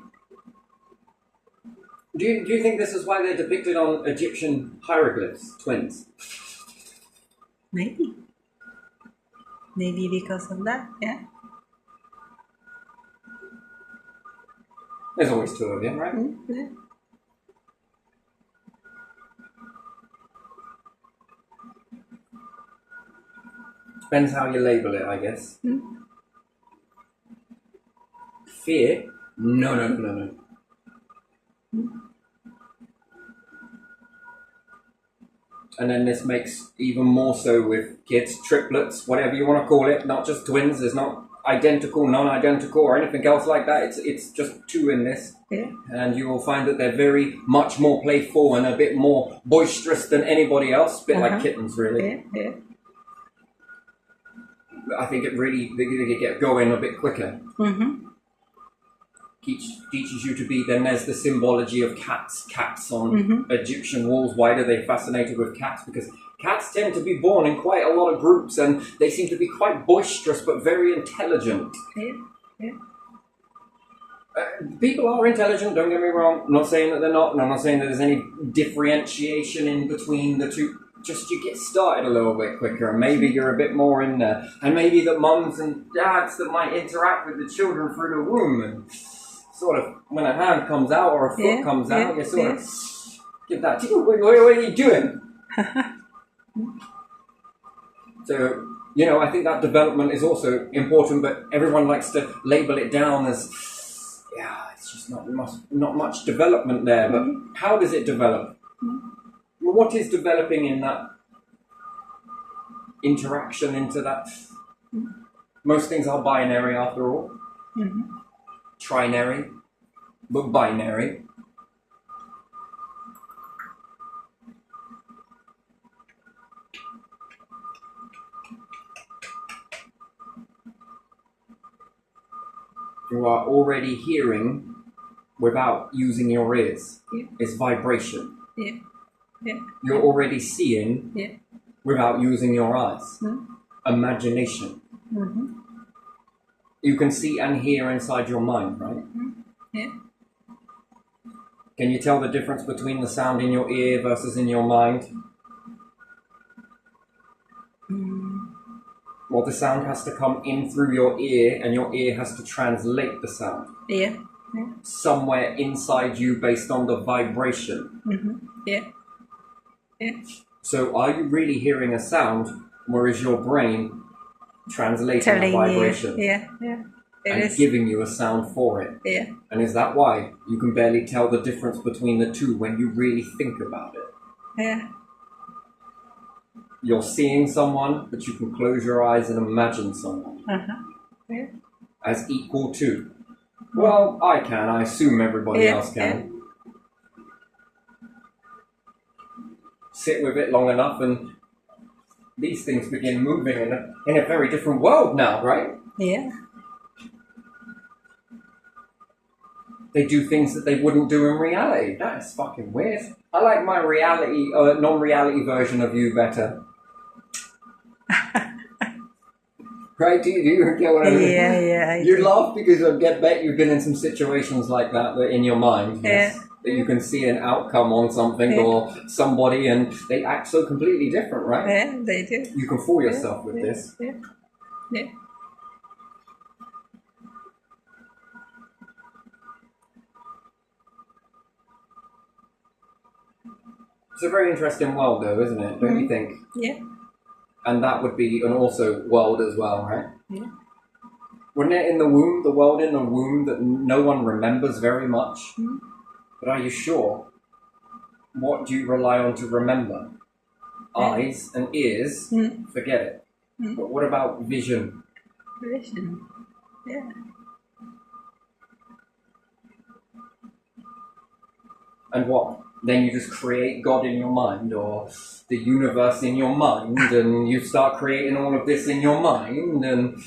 Do you think this is why they're depicted on Egyptian hieroglyphs, twins? Maybe. Maybe because of that, yeah. There's always two of you, right? Yeah. Depends how you label it, I guess. Fear? No. And then this makes even more so with kids, triplets, whatever you want to call it, not just twins. There's not identical, non-identical, or anything else like that. It's just two in this. Yeah. And you will find that they're very much more playful and a bit more boisterous than anybody else. A bit like kittens, really. Yeah. I think it really, they get going a bit quicker. Teaches you to be. Then there's the symbology of cats. Cats on Egyptian walls. Why are they fascinated with cats? Because cats tend to be born in quite a lot of groups, and they seem to be quite boisterous but very intelligent. Yeah. People are intelligent, don't get me wrong. I'm not saying that they're not, and I'm not saying that there's any differentiation in between the two. Just you get started a little bit quicker, and maybe you're a bit more in there. And maybe the mums and dads that might interact with the children through the womb, and sort of when a hand comes out or a foot comes out, you sort of give that, what are you doing? So, you know, I think that development is also important, but everyone likes to label it down as, it's just not much development there. But how does it develop? Well, what is developing in that interaction into that? Most things are binary after all. Trinary, but binary. You are already hearing without using your ears. It's vibration. You're already seeing without using your eyes. Imagination. You can see and hear inside your mind, right? Can you tell the difference between the sound in your ear versus in your mind? Well, the sound has to come in through your ear, and your ear has to translate the sound. Somewhere inside you based on the vibration. So are you really hearing a sound, or is your brain translating a vibration? And giving you a sound for it. And is that why you can barely tell the difference between the two when you really think about it? You're seeing someone, but you can close your eyes and imagine someone as equal to. Well, I can. I assume everybody else can. Sit with it long enough, and these things begin moving in a very different world now, right? They do things that they wouldn't do in reality. That is fucking weird. I like my reality, non-reality version of you better. Right? Do you get what I mean? You laugh because I bet you've been in some situations like that in your mind. That you can see an outcome on something or somebody, and they act so completely different, right? They do. You can fool yourself with this. It's a very interesting world, though, isn't it? Don't you think? And that would be an also world as well, right? Wouldn't it in the womb, the world in the womb that no one remembers very much? But are you sure? What do you rely on to remember? Eyes and ears? Forget it. But what about vision? Vision. And what? Then you just create God in your mind, or the universe in your mind, and you start creating all of this in your mind, and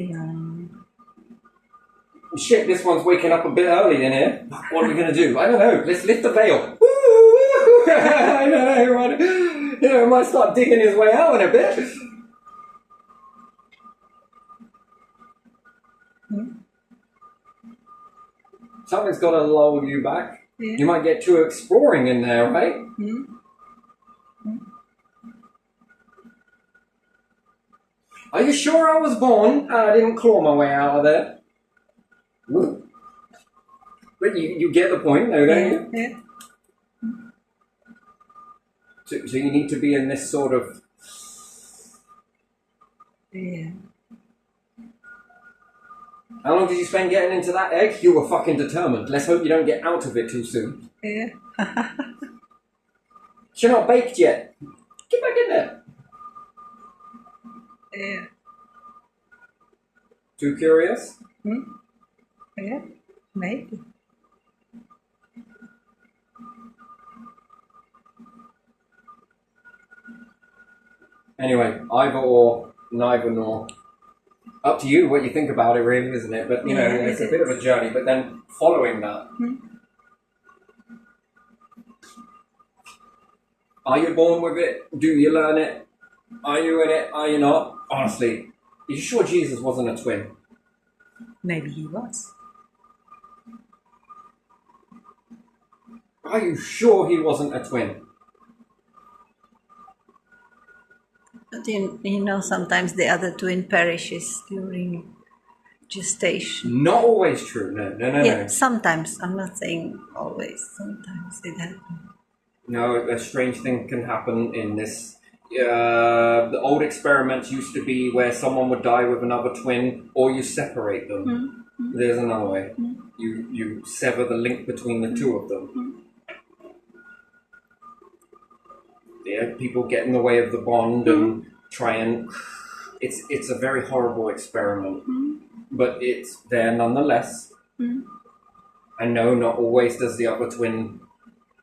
Yeah. Shit, this one's waking up a bit early in here. What are we gonna do? I don't know. Let's lift the veil. I don't know. You know, might start digging his way out in a bit. Something's got to lull you back. Yeah. You might get too exploring in there, right? Are you sure I was born and I didn't claw my way out of there? Ooh. But you get the point, though, don't you? Yeah. So you need to be in this sort of... Yeah. How long did you spend getting into that egg? You were fucking determined. Let's hope you don't get out of it too soon. Yeah. You're not baked yet. Get back in there. Yeah. Too curious? Yeah. Maybe. Anyway, either or, neither nor. Up to you what you think about it, really, isn't it? But, you know, Yeah, it's a it bit of is. a journey. But then following that, are you born with it? Do you learn it? Are you in it? Are you not? Honestly, are you sure Jesus wasn't a twin? Maybe he was. Are you sure he wasn't a twin? But you know, sometimes the other twin perishes during gestation. Not always true. No. Yeah, sometimes. I'm not saying always. Sometimes it happens. No, a strange thing can happen in this. The old experiments used to be where someone would die with another twin, or you separate them. There's another way. You sever the link between the two of them. Yeah, people get in the way of the bond and try and... It's a very horrible experiment, but it's there nonetheless. And no, not always does the other twin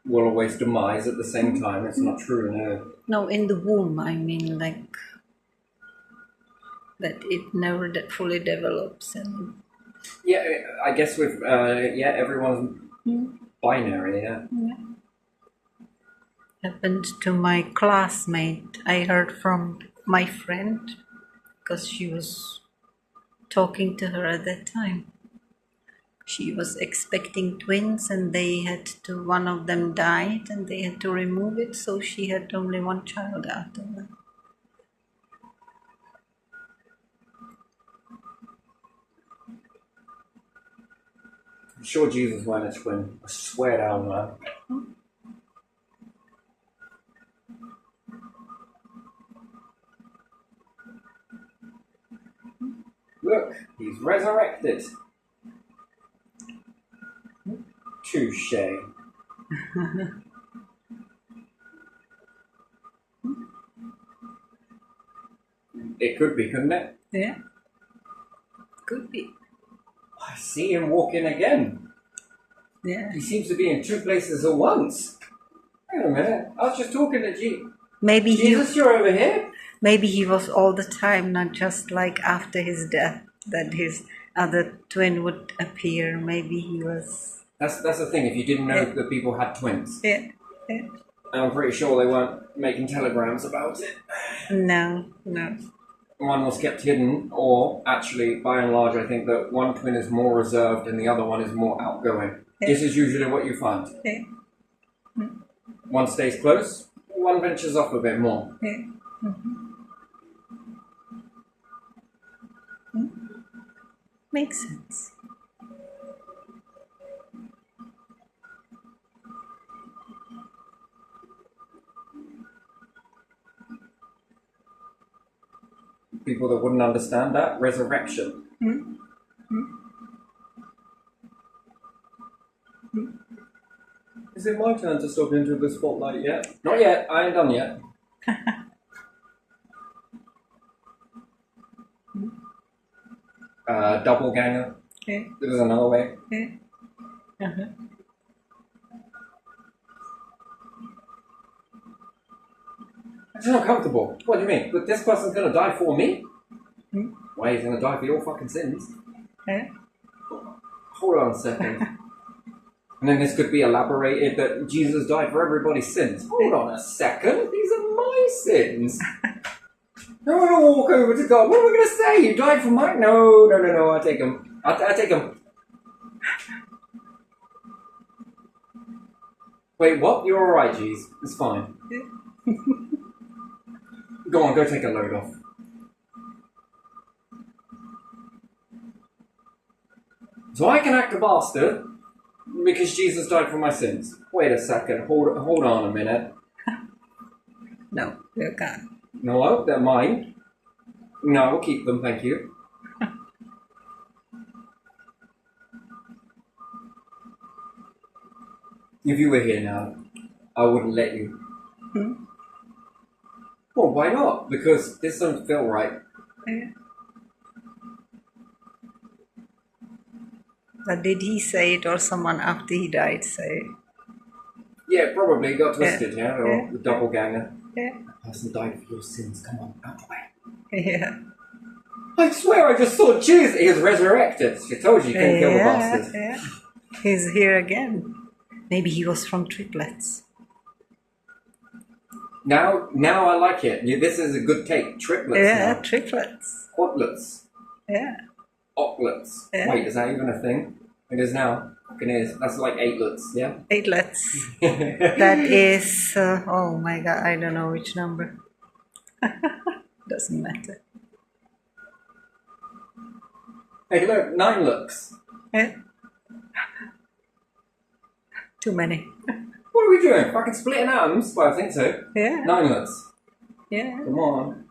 will always demise at the same time. It's not true, no. No, in the womb, I mean, like that it never fully develops. And Yeah, I guess with everyone's binary. Yeah. happened to my classmate. I heard from my friend because she was talking to her at that time. She was expecting twins and one of them died and they had to remove it, so she had only one child after that. I'm sure Jesus wasn't a twin. I swear down, man. Look, he's resurrected. Touche. It could be, couldn't it? Yeah, could be. I see him walking again. Yeah. He seems to be in two places at once. Wait a minute. I was just talking to Maybe Jesus, you're over here? maybe he was all the time, not just like after his death that his other twin would appear. Maybe he was. That's the thing. If you didn't know that people had twins, Yeah. and I'm pretty sure they weren't making telegrams about it. No. One was kept hidden, or actually, by and large, I think that one twin is more reserved and the other one is more outgoing. This is usually what you find. Yeah. One stays close, one ventures off a bit more. Yeah. Makes sense. People that wouldn't understand that, resurrection. Is it my turn to step into the spotlight yet? Not yet, I ain't done yet. Doppelganger. Yeah. There's another way. Yeah. It's not comfortable. What do you mean? But this person's gonna die for me? Why he's going to die for your fucking sins? Yeah. Hold on a second. And then this could be elaborated that Jesus died for everybody's sins. Hold on a second. These are my sins. No, I'm going to walk over to God. What am I going to say? You died for mine? No. I take him. I take him. Wait, what? You're alright, Jeez. It's fine. Yeah. Go on, go take a load off. So I can act a bastard because Jesus died for my sins. Wait a second. Hold on a minute. No, you can't. No, they're mine. No, I'll keep them, thank you. If you were here now, I wouldn't let you. Well, why not? Because this doesn't feel right. Yeah. But did he say it or someone after he died say it? Yeah, probably got twisted, yeah? Or Yeah. the doppelganger. Yeah. The person died for your sins. Come on, out the way. Yeah. I swear I just saw Jesus. He was resurrected. She told you couldn't kill the bastard. Yeah. He's here again. Maybe he was from triplets. Now I like it. This is a good take. Triplets Yeah, now. triplets. Quadlets. Yeah. Octlets. Yeah. Wait, is that even a thing? It is now. Fucking is. That's like eightlets, yeah? Eightlets. That is, oh my god, I don't know which number. Doesn't matter. Hey, look, 9 looks. Yeah. Too many. What are we doing? Fucking splitting atoms? Well, I think so. Yeah. 9 looks. Yeah. Come on.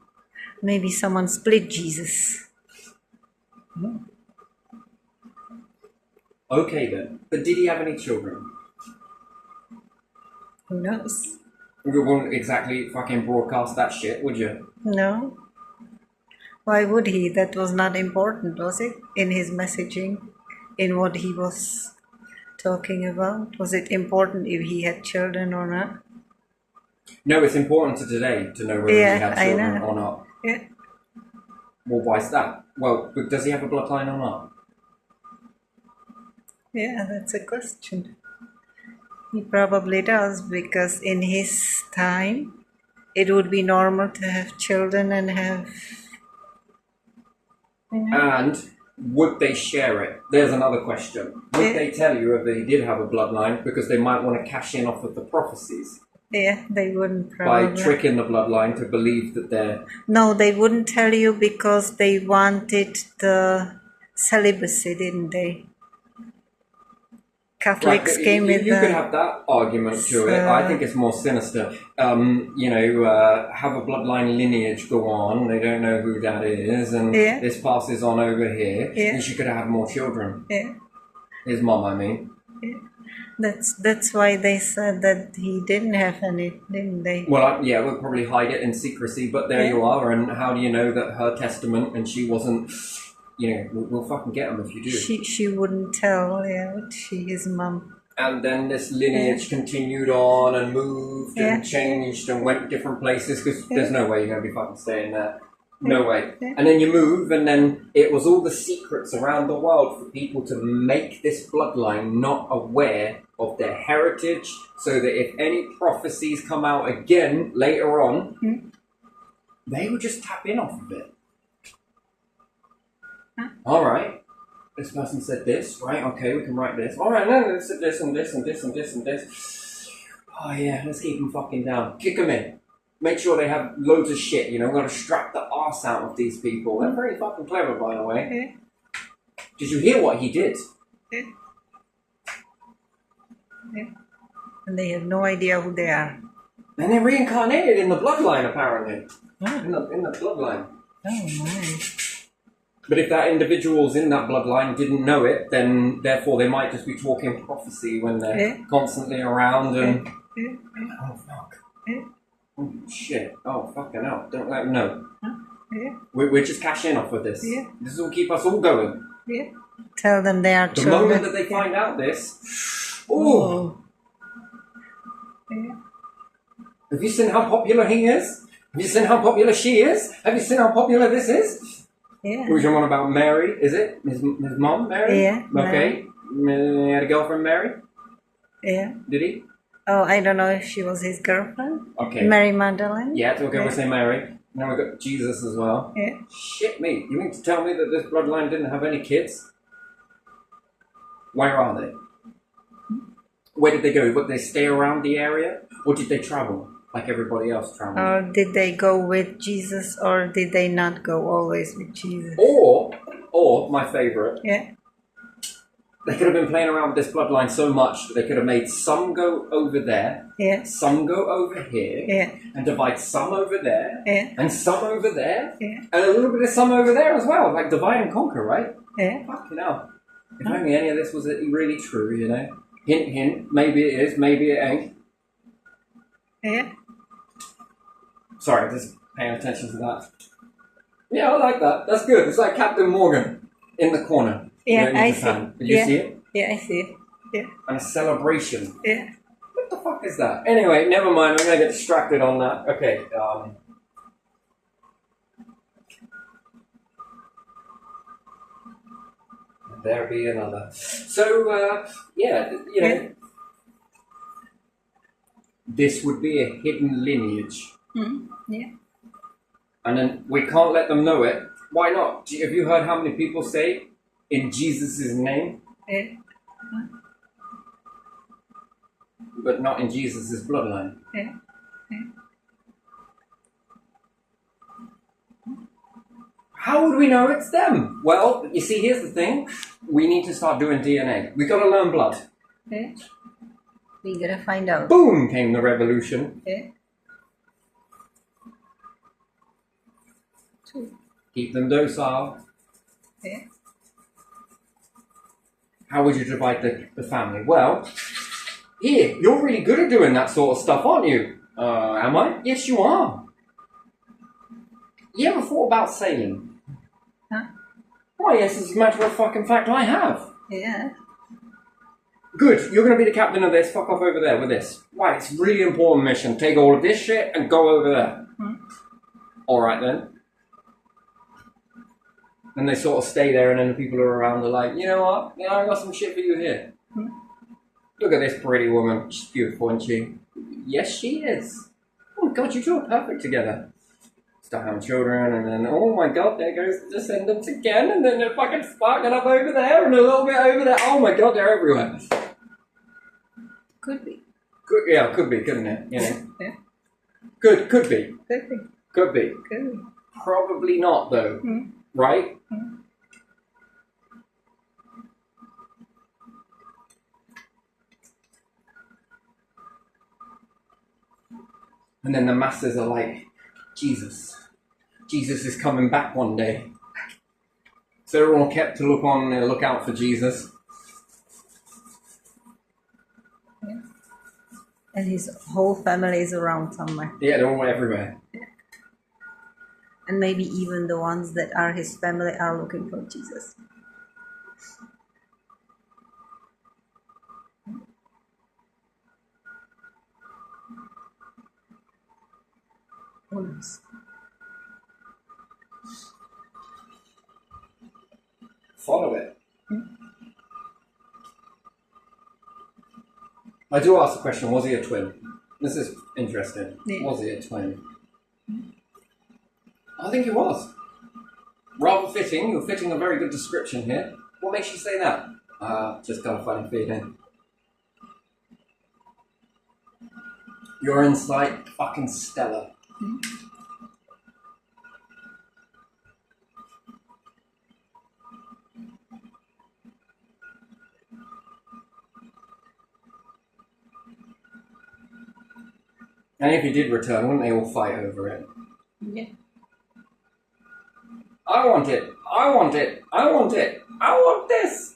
Maybe someone split Jesus. Okay then. But did he have any children? Who knows? You wouldn't exactly fucking broadcast that shit, would you? No. Why would he? That was not important, was it? In his messaging, in what he was talking about? Was it important if he had children or not? No, it's important to today to know whether he Yeah, had I children know. or not. Yeah. Well, why is that? Well, but does he have a bloodline or not? Yeah, that's a question. He probably does, because in his time, it would be normal to have children and have. And would they share it? There's another question. Would they tell you if they did have a bloodline because they might want to cash in off of the prophecies Yeah, they wouldn't by probably. tricking the bloodline to believe that they're... No, they wouldn't tell you because they wanted the celibacy, didn't they? Catholics Right, came with you the. could have that argument to it. I think it's more sinister. Have a bloodline lineage go on. They don't know who that is, and Yeah. this passes on over here. Yeah. And she could have more children. Yeah, His mom, I mean. that's why they said that he didn't have any, didn't they? Well, we'll probably hide it in secrecy, but there you are. And how do you know that her testament and she wasn't? We'll fucking get them if you do. She wouldn't tell. Yeah, his mom. And then this lineage continued on and moved and Yeah. changed and went different places because there's no way you're going to be fucking staying there. No way. Yeah. And then you move, and then it was all the secrets around the world for people to make this bloodline not aware of their heritage, so that if any prophecies come out again later on, they would just tap in off of it. All right. This person said this, right? Okay, we can write this. All right, no, they said this and this and this and this and this. Oh yeah, let's keep them fucking down. Kick them in. Make sure they have loads of shit. We've got to strap the arse out of these people. They're very fucking clever, by the way. Yeah. Did you hear what he did? Yeah. Yeah. And they have no idea who they are. And they're reincarnated in the bloodline, apparently. Oh, In the bloodline. my. But if that individual's in that bloodline didn't know it, then therefore they might just be talking prophecy when they're Yeah. constantly around and... Yeah. Oh, fuck. Yeah. Oh, shit. Oh, fucking hell. Don't let them know. Yeah. We're just cashing off of this. Yeah. This will keep us all going. Yeah. Tell them they are The children. moment that they find out this... Oh! Yeah. Have you seen how popular he is? Have you seen how popular she is? Have you seen how popular this is? Yeah. Which one about Mary? Is it his mom, Mary? Yeah. Okay. He had a girlfriend, Mary. Yeah. Did he? Oh, I don't know if she was his girlfriend. Okay. Mary Magdalene. Yeah. Okay. We'll say Mary. Now we've got Jesus as well. Yeah. Shit me. You mean to tell me that this bloodline didn't have any kids? Where are they? Where did they go? Would they stay around the area? Or did they travel like everybody else traveled? Or did they go with Jesus, or did they not go always with Jesus? Or my favourite, Yeah. they could have been playing around with this bloodline so much that they could have made some go over there, Yeah. some go over here, Yeah. and divide some over there, Yeah. and some over there, Yeah. and a little bit of some over there as well. Like divide and conquer, right? Yeah. Fucking hell. If only any of this was really true, you know? Hint, hint. Maybe it is, maybe it ain't. Yeah. Sorry, just paying attention to that. Yeah, I like that. That's good. It's like Captain Morgan in the corner. Yeah, in I Japan. see. Did you Yeah. see it? Yeah, I see it. Yeah. And a celebration. Yeah. What the fuck is that? Anyway, never mind. I'm going to get distracted on that. Okay. There be another. So, yeah, you know, Yeah. this would be a hidden lineage. Yeah. And then we can't let them know it. Why not? Have you heard how many people say in Jesus' name, Yeah. but not in Jesus' bloodline? Yeah. How would we know it's them? Well, you see, here's the thing. We need to start doing DNA. We got to learn blood. Yeah. We gotta find out. Boom came the revolution. Yeah. True. Keep them docile. Yeah. How would you divide the family? Well, here, you're really good at doing that sort of stuff, aren't you? Am I? Yes, you are. You ever thought about sailing? Huh? Why, yes, as a matter of fucking fact, I have. Yeah. Good, you're going to be the captain of this. Fuck off over there with this. Right, it's a really important mission. Take all of this shit and go over there. Alright then. And they sort of stay there, and then the people who are around are like, you know what? Yeah, I got some shit for you here. Look at this pretty woman. She's beautiful, isn't she? Yes, she is. Oh, God, you two are perfect together. Start having children, and then, oh my God, there goes the descendants again, and then they're fucking sparking up over there, and a little bit over there. Oh my God, they're everywhere. Could be. Could be, couldn't it? You know? Yeah. Could be. Could be. Could be. Could be. Probably not, though. Right? And then the masses are like, Jesus is coming back one day. So they're all kept to look out for Jesus. Yeah. And his whole family is around somewhere. Yeah, they're all everywhere. And maybe even the ones that are his family are looking for Jesus. Who knows? Follow it. I do ask the question, was he a twin? This is interesting. Yeah. Was he a twin? I think he was. Rather fitting. You're fitting a very good description here. What makes you say that? Just got a funny feeling. Your insight, fucking stellar. And if he did return, wouldn't they all fight over it? Yeah. I want it. I want it. I want it. I want this.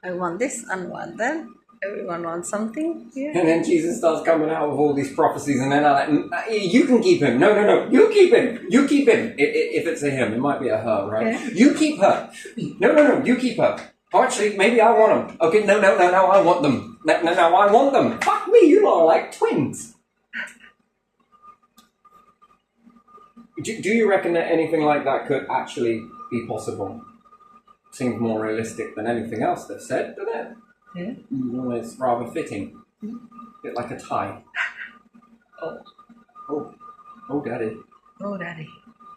I want this and want that. Everyone wants something. Yeah. And then Jesus starts coming out with all these prophecies, and then you can keep him. No. You keep him. You keep him. If it's a him, it might be a her, right? Yeah. You keep her. No. You keep her. Oh, actually, maybe I want them. Okay, no. I want them. No, I want them. Fuck me. You lot are like twins. Do you reckon that anything like that could actually be possible? Seems more realistic than anything else they've said, doesn't it? Yeah. Well, it's rather fitting. Bit like a tie. Oh. Oh. Oh, daddy. Oh, daddy.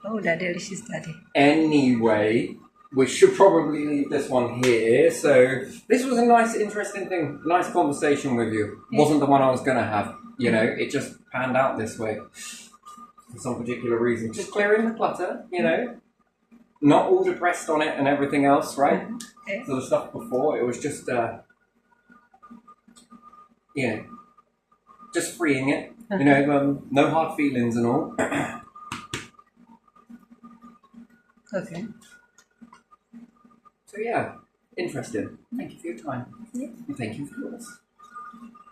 Oh, daddy, delicious daddy. Anyway, we should probably leave this one here. So this was a nice, interesting thing. Nice conversation with you. Yeah. Wasn't the one I was going to have. You know, it just panned out this way. For some particular reason. Just clearing the clutter, you know. Not all depressed on it and everything else, right? Yeah. So the stuff before, it was just, just freeing it. You know, no hard feelings and all. Okay. So yeah, interesting. Thank you for your time. Yeah. And thank you for yours.